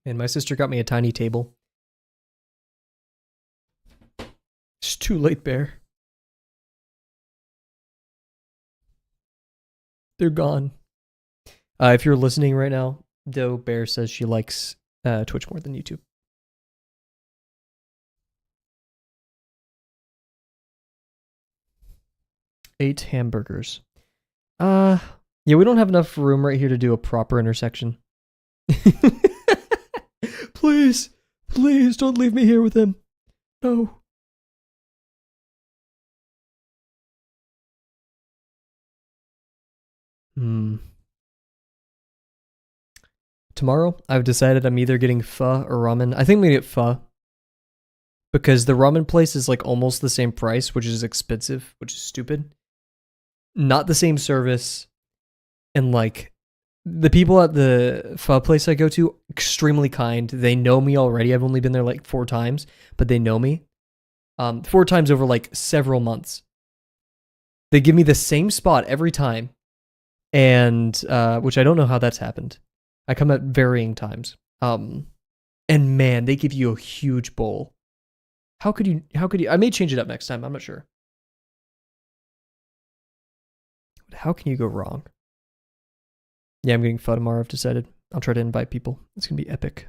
Speaker 1: And my sister got me a tiny table. too late, Bear. They're gone. If you're listening right now, though, Bear says she likes Twitch more than YouTube. Eight hamburgers. Yeah, we don't have enough room right here to do a proper intersection. Please, please don't leave me here with him. No. Tomorrow, I've decided I'm either getting pho or ramen. I think I'm gonna get pho. Because the ramen place is like almost the same price, which is expensive, which is stupid. Not the same service. And like the people at the pho place I go to, extremely kind. They know me already. I've only been there like 4 times, but they know me. 4 times over like several months. They give me the same spot every time. And which I don't know how that's happened. I come at varying times. And man, they give you a huge bowl. How could you I may change it up next time, I'm not sure. But how can you go wrong? Yeah, I'm getting pho tomorrow, I've decided. I'll try to invite people. It's gonna be epic.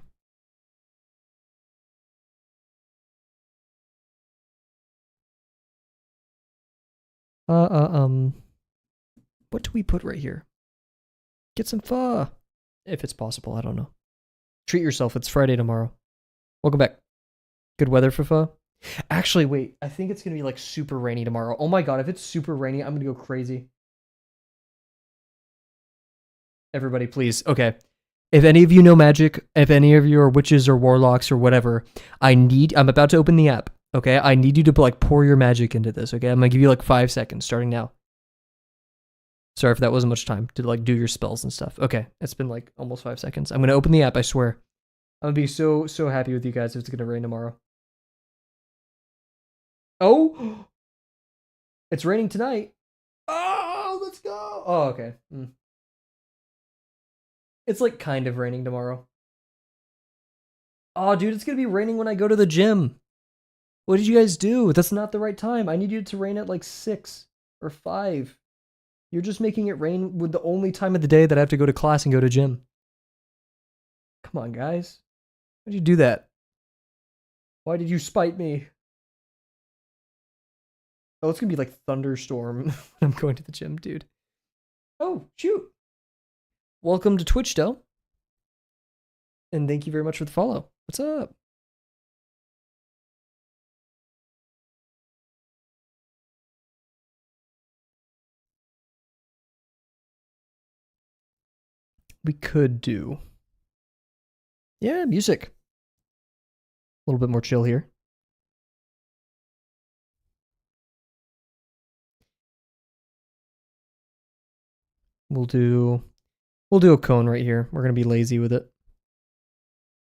Speaker 1: What do we put right here? Get some pho. If it's possible, I don't know. Treat yourself, it's Friday tomorrow. Welcome back. Good weather for pho? Actually, wait, I think it's gonna be like super rainy tomorrow. Oh my god, if it's super rainy, I'm gonna go crazy. Everybody, please. Okay. If any of you know magic, if any of you are witches or warlocks or whatever, I'm about to open the app. Okay, I need you to like pour your magic into this. Okay, I'm gonna give you like 5 seconds starting now. Sorry if that wasn't much time to like do your spells and stuff. Okay, it's been like almost 5 seconds. I'm gonna open the app. I swear. I'm gonna be so happy with you guys if it's gonna rain tomorrow. Oh, it's raining tonight. Oh, let's go. Oh, okay. It's like kind of raining tomorrow. Oh, dude, it's gonna be raining when I go to the gym. What did you guys do? That's not the right time. I need you to rain at like 6 or 5. You're just making it rain with the only time of the day that I have to go to class and go to gym. Come on, guys. Why'd you do that? Why did you spite me? Oh, it's gonna be like thunderstorm when I'm going to the gym, dude. Oh, shoot. Welcome to Twitch, Doe. And thank you very much for the follow. What's up? We could do. Yeah, music. A little bit more chill here. We'll do a cone right here. We're gonna be lazy with it.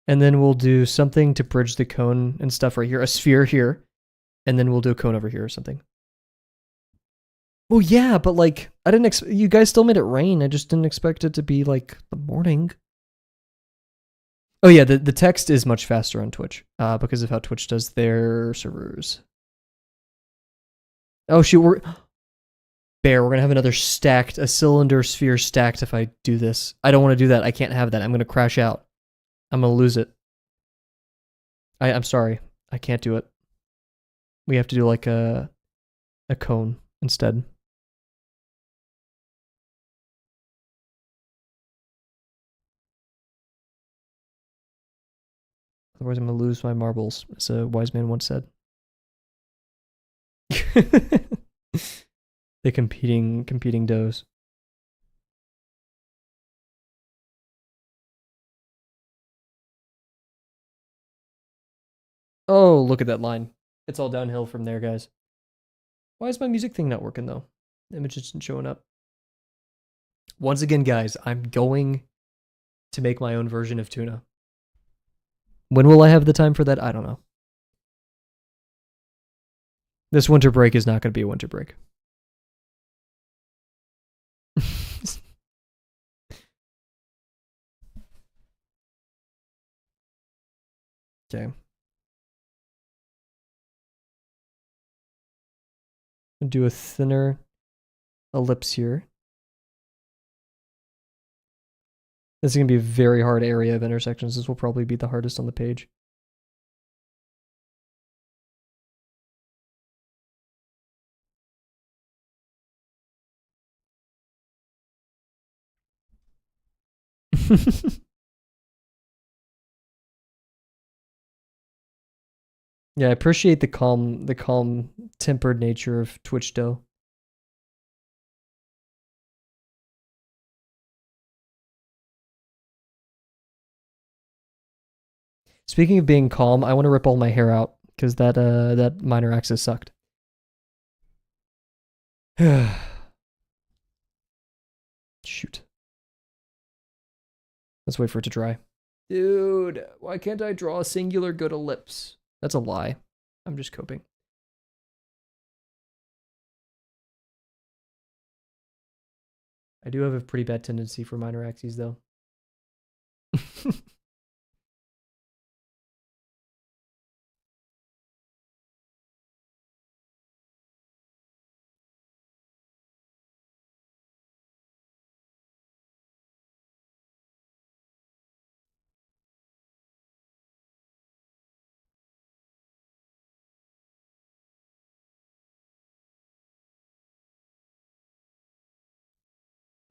Speaker 1: And then we'll do something to bridge the cone and stuff right here. A sphere here. And then we'll do a cone over here or something. Well, yeah, but like, I didn't you guys still made it rain. I just didn't expect it to be like the morning. Oh yeah, the text is much faster on Twitch because of how Twitch does their servers. Oh shoot, Bear, we're gonna have another a cylinder sphere stacked if I do this. I don't want to do that. I can't have that. I'm gonna crash out. I'm gonna lose it. I'm sorry. I can't do it. We have to do like a cone instead. Otherwise, I'm gonna lose my marbles, as a wise man once said. The competing does. Oh, look at that line. It's all downhill from there, guys. Why is my music thing not working though? The image isn't showing up. Once again, guys, I'm going to make my own version of tuna. When will I have the time for that? I don't know. This winter break is not going to be a winter break. Okay. Do a thinner ellipse here. This is going to be a very hard area of intersections. This will probably be the hardest on the page. Yeah, I appreciate the calm, tempered nature of Twitch dough. Speaking of being calm, I want to rip all my hair out because that minor axis sucked. Shoot. Let's wait for it to dry. Dude, why can't I draw a singular good ellipse? That's a lie. I'm just coping. I do have a pretty bad tendency for minor axes, though.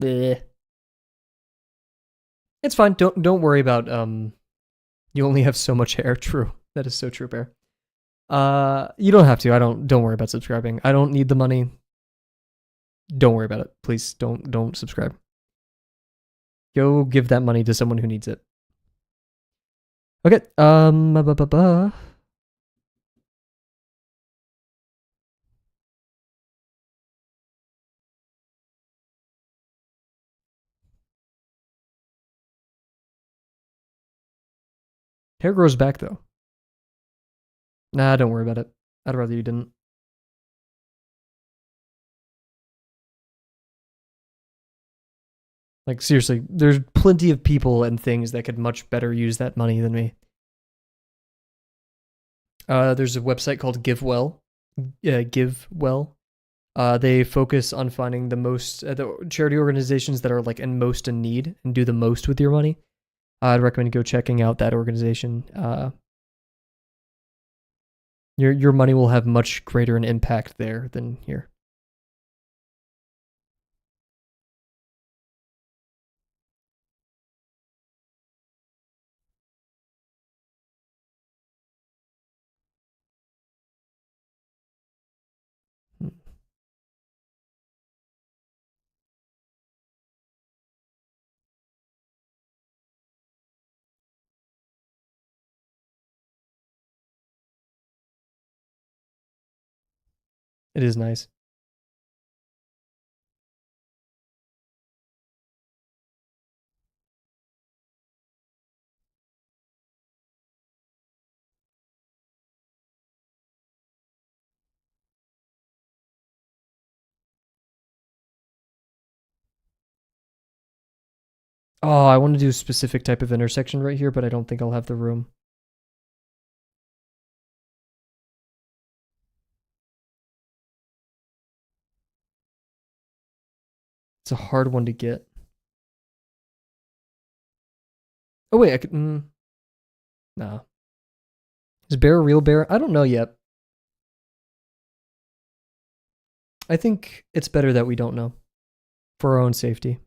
Speaker 1: Bleh. It's fine. Don't worry about you only have so much hair. True. That is so true, Bear. You don't have to. Don't worry about subscribing. I don't need the money. Don't worry about it. Please don't subscribe. Go give that money to someone who needs it. Okay. Hair grows back though. Nah, don't worry about it. I'd rather you didn't. Like seriously, there's plenty of people and things that could much better use that money than me. There's a website called GiveWell. GiveWell. They focus on finding the charity organizations that are like most in need and do the most with your money. I'd recommend go checking out that organization. Your money will have much greater an impact there than here. It is nice. Oh, I want to do a specific type of intersection right here, but I don't think I'll have the room. It's a hard one to get. Oh wait, I could. Nah. Is Bear a real bear? I don't know yet. I think it's better that we don't know, for our own safety.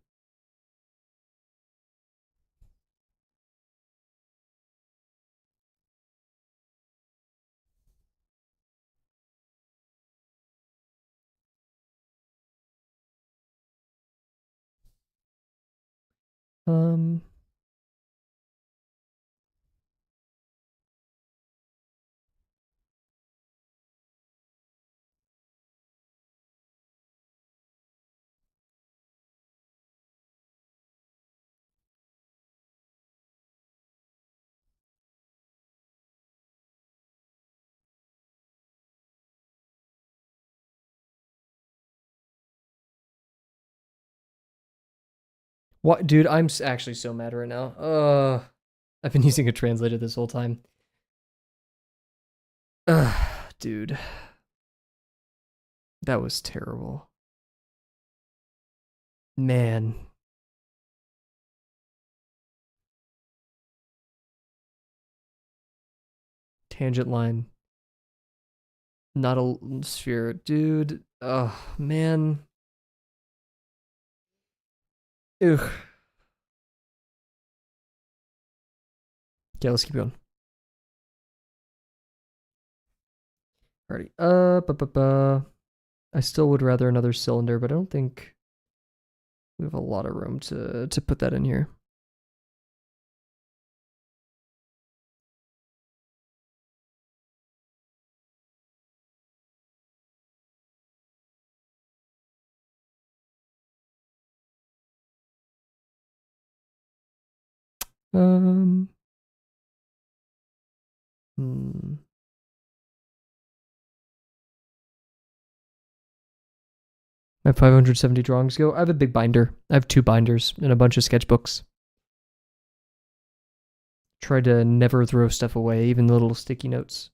Speaker 1: Um. What, dude? I'm actually so mad right now. I've been using a translator this whole time. Dude. That was terrible. Man. Tangent line. Not a sphere. Dude. Oh, man. Ugh. Okay, let's keep going. Alrighty. I still would rather another cylinder, but I don't think we have a lot of room to put that in here. Um. Hmm. I have 570 drawings go. I have a big binder. I have 2 binders and a bunch of sketchbooks. Try to never throw stuff away, even the little sticky notes.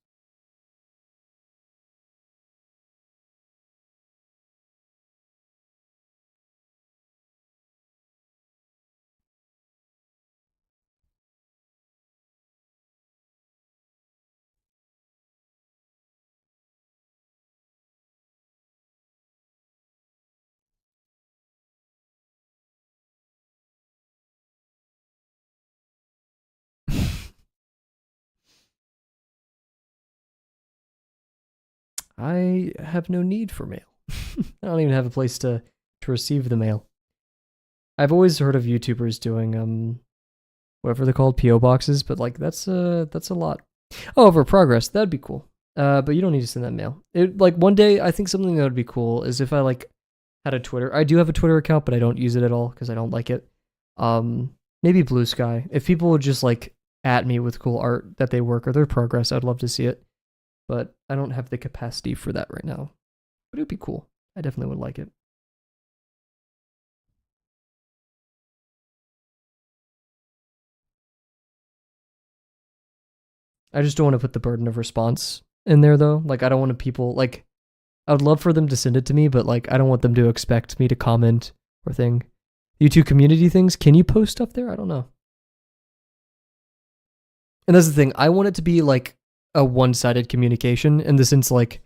Speaker 1: I have no need for mail. I don't even have a place to receive the mail. I've always heard of YouTubers doing whatever they're called, PO boxes, but like that's a lot. Oh, for progress, that'd be cool. But you don't need to send that mail. It like one day I think something that would be cool is if I like had a Twitter. I do have a Twitter account, but I don't use it at all because I don't like it. Maybe Blue Sky. If people would just like at me with cool art that they work or their progress, I'd love to see it. But I don't have the capacity for that right now. But it'd be cool. I definitely would like it. I just don't want to put the burden of response in there though. Like I don't want people like I would love for them to send it to me, but like I don't want them to expect me to comment or thing. YouTube community things, can you post stuff there? I don't know. And that's the thing. I want it to be like a one-sided communication in the sense like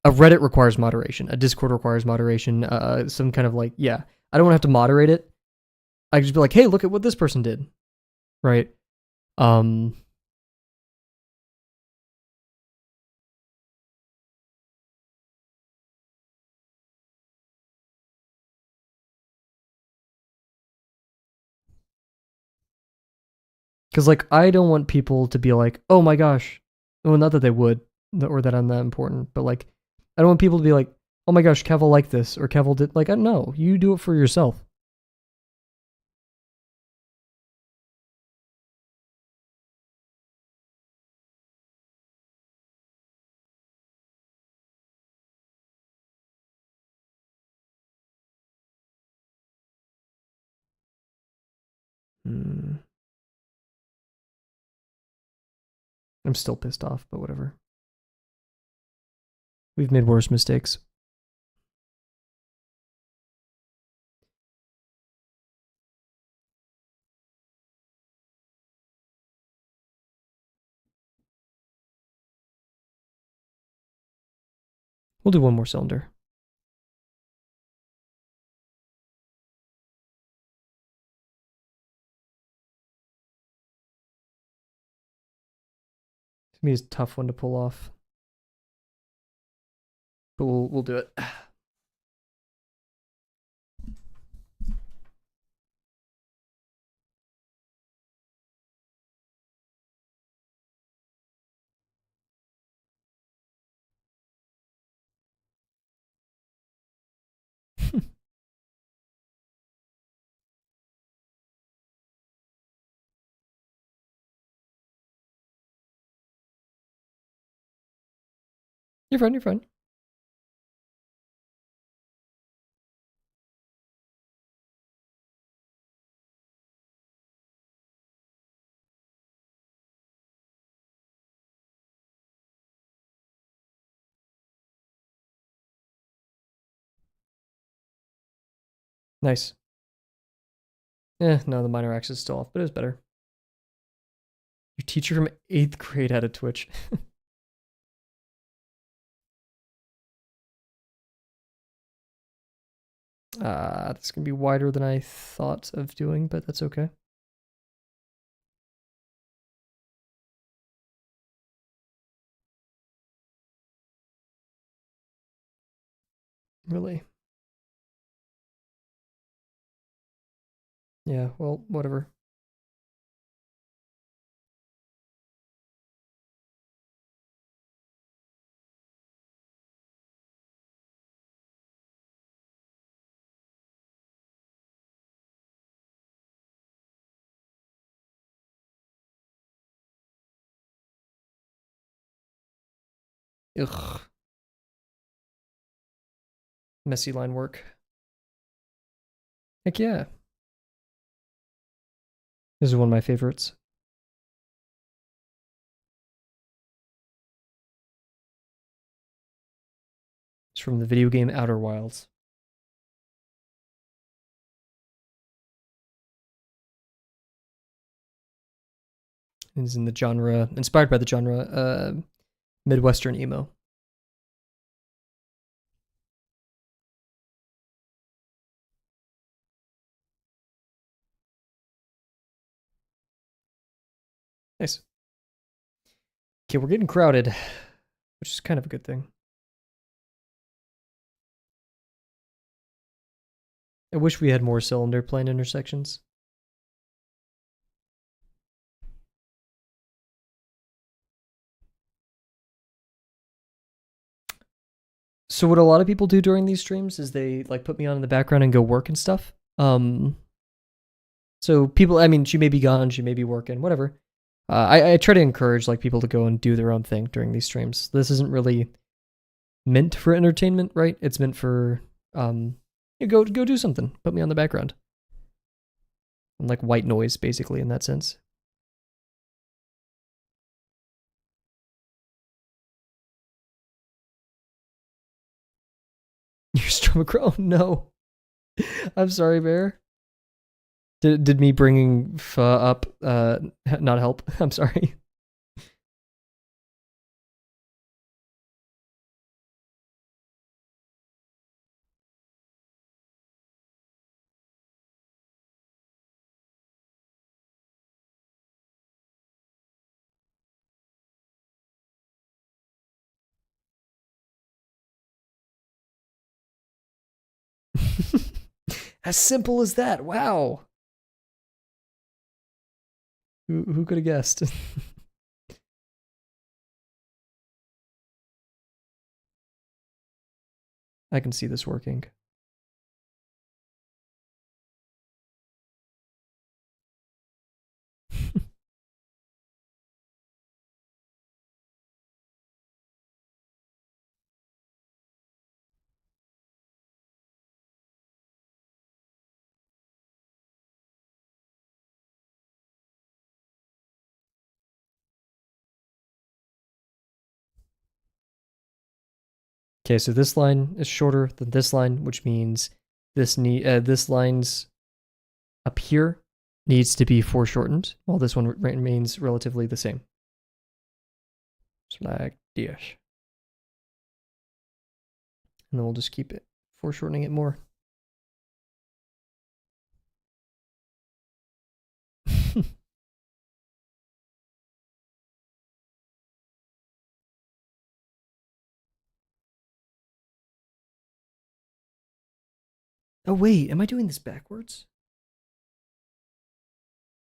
Speaker 1: a Reddit requires moderation, a Discord requires moderation, some kind of like yeah. I don't want to have to moderate it. I can just be like, hey, look at what this person did, right? Um, because like I don't want people to be like, oh my gosh, well not that they would or that I'm that important, but like I don't want people to be like, oh my gosh, Kavel liked this or Kavel did like I don't know, you do it for yourself. Hmm. I'm still pissed off, but whatever. We've made worse mistakes. We'll do one more cylinder. To me, it's a tough one to pull off, but we'll do it. You're fine. You're fine. Nice. No, the minor axe is still off, but it was better. Your teacher from 8th grade had a Twitch. That's gonna be wider than I thought of doing, but that's okay. Really? Yeah, well, whatever. Ugh. Messy line work. Heck yeah. This is one of my favorites. It's from the video game Outer Wilds. It's in the genre, inspired by the genre, Midwestern emo. Nice. Okay, we're getting crowded, which is kind of a good thing. I wish we had more cylinder plane intersections. So what a lot of people do during these streams is they like put me on in the background and go work and stuff. So people, I mean, she may be gone, she may be working, whatever. I try to encourage like people to go and do their own thing during these streams. This isn't really meant for entertainment, right? It's meant for you go do something. Put me on the background. I'm like white noise, basically, in that sense. You're stomach. Oh no. I'm sorry, Bear. Did me bringing pho up not help? I'm sorry. As simple as that. Wow. Who could have guessed? I can see this working. Okay, so this line is shorter than this line, which means this line's up here needs to be foreshortened, while this one remains relatively the same. Just like this. And then we'll just keep it foreshortening it more. Oh wait, am I doing this backwards?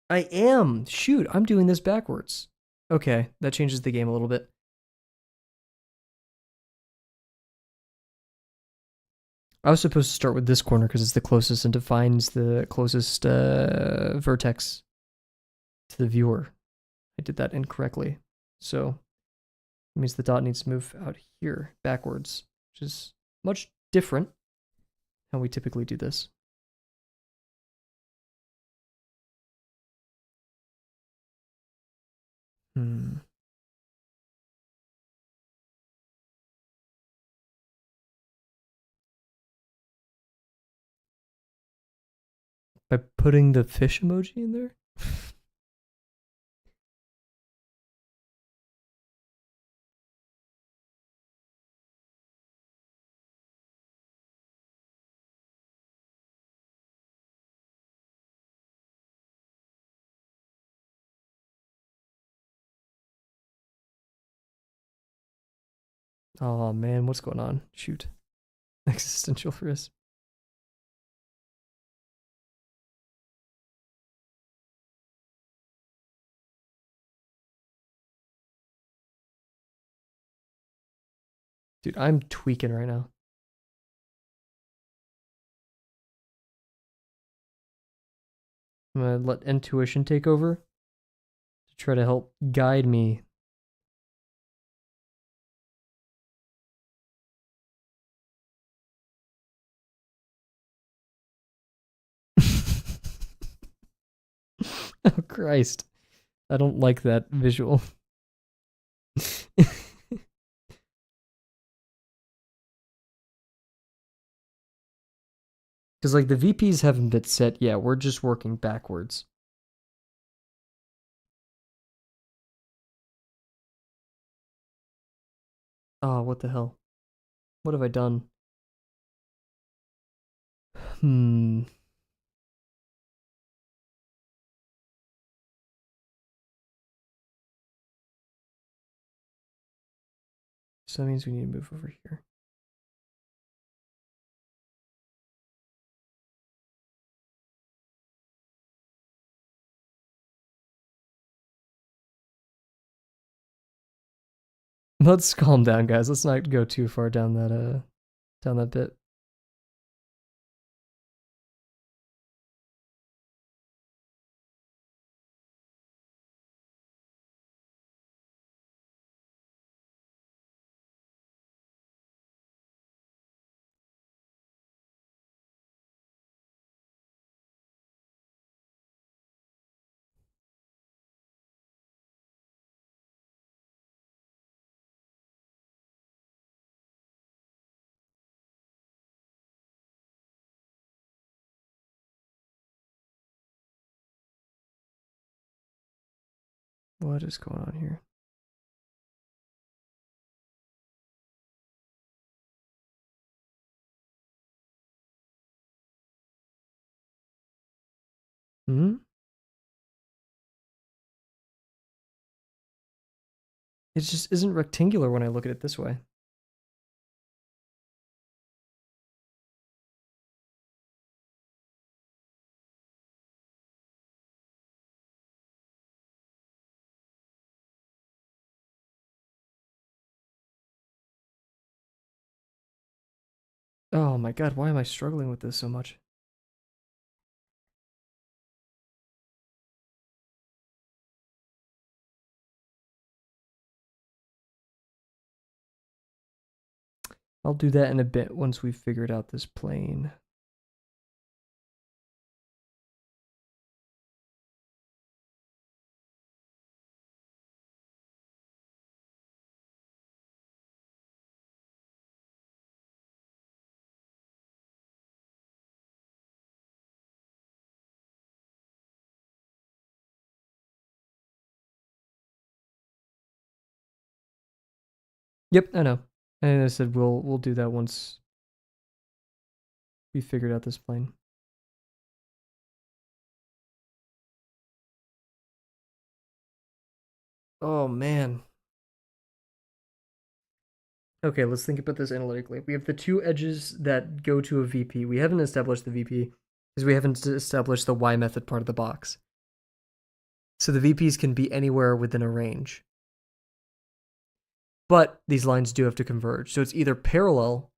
Speaker 1: I am. Shoot, I'm doing this backwards. Okay, that changes the game a little bit. I was supposed to start with this corner because it's the closest and defines the closest vertex to the viewer. I did that incorrectly. So it means the dot needs to move out here backwards, which is much different how we typically do this. Hmm. By putting the fish emoji in there? Oh man, what's going on? Shoot. Existential frizz. Dude, I'm tweaking right now. I'm gonna let intuition take over to try to help guide me. Oh Christ. I don't like that visual. Because like the VPs haven't been set yet. We're just working backwards. Oh, what the hell? What have I done? Hmm. So that means we need to move over here. Let's calm down, guys. Let's not go too far down that bit. What is going on here? Hmm? It just isn't rectangular when I look at it this way. Oh my god, why am I struggling with this so much? I'll do that in a bit once we've figured out this plane. Yep, I know. And I said we'll do that once we figured out this plane. Oh man. Okay, let's think about this analytically. We have the two edges that go to a VP. We haven't established the VP because we haven't established the Y method part of the box. So the VPs can be anywhere within a range. But these lines do have to converge. So it's either parallel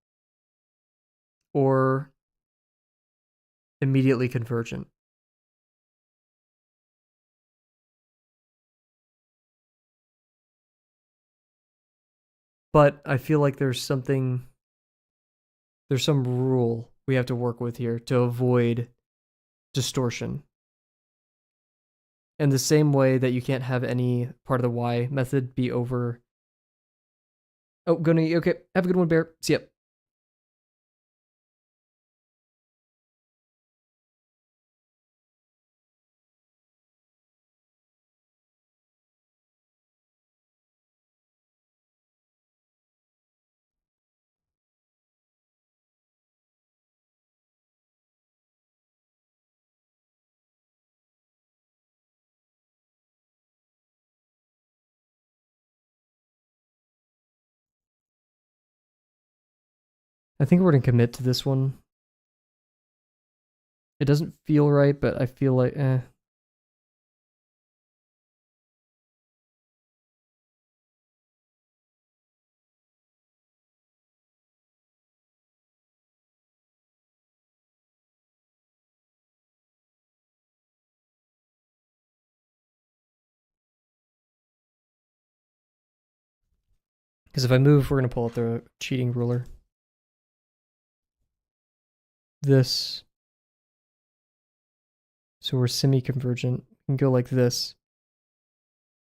Speaker 1: or immediately convergent. But I feel like there's some rule we have to work with here to avoid distortion. In the same way that you can't have any part of the Y method be over. Oh, okay. Have a good one, Bear. See ya. I think we're going to commit to this one. It doesn't feel right, but I feel like, Because if I move, we're going to pull out the cheating ruler. This. So we're semi-convergent. We can go like this.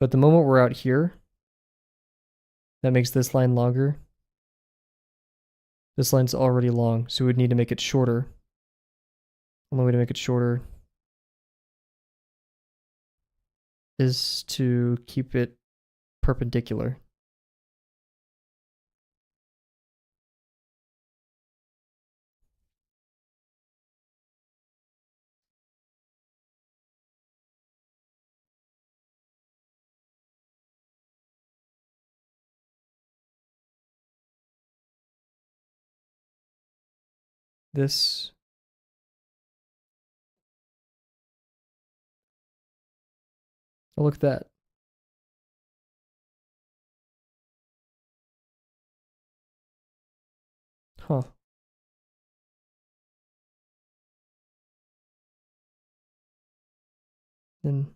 Speaker 1: But the moment we're out here, that makes this line longer. This line's already long, so we'd need to make it shorter. Only way to make it shorter is to keep it perpendicular. This. Oh, look at that. Huh. Then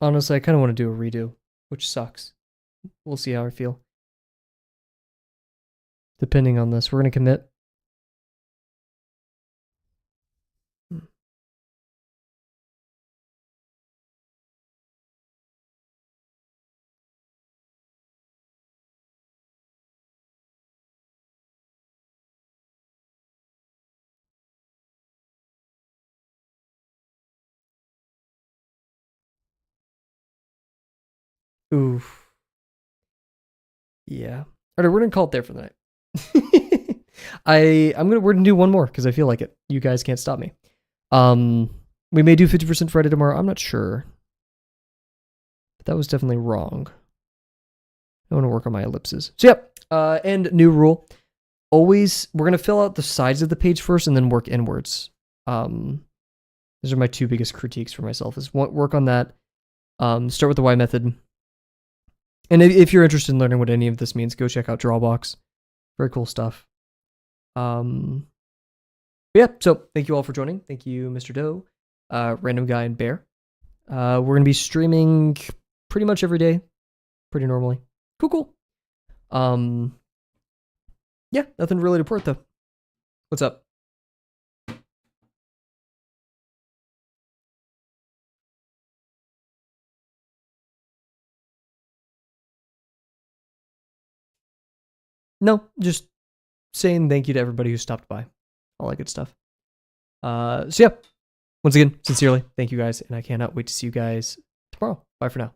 Speaker 1: honestly, I kind of want to do a redo, which sucks. We'll see how I feel. Depending on this, we're going to commit. Oof. Yeah. All right, we're gonna call it there for the night. We're gonna do one more because I feel like it. You guys can't stop me. We may do 50% Friday tomorrow. I'm not sure, but that was definitely wrong. I want to work on my ellipses. So yep. And new rule: always we're gonna fill out the sides of the page first and then work inwards. Those are my two biggest critiques for myself: is work on that. Start with the Y method. And if you're interested in learning what any of this means, go check out Drawbox. Very cool stuff. Yeah, so thank you all for joining. Thank you, Mr. Doe, Random Guy, and Bear. We're going to be streaming pretty much every day, pretty normally. Cool. Yeah, nothing really to report, though. What's up? No, just saying thank you to everybody who stopped by. All that good stuff. So yeah, once again, sincerely, thank you guys, and I cannot wait to see you guys tomorrow. Bye for now.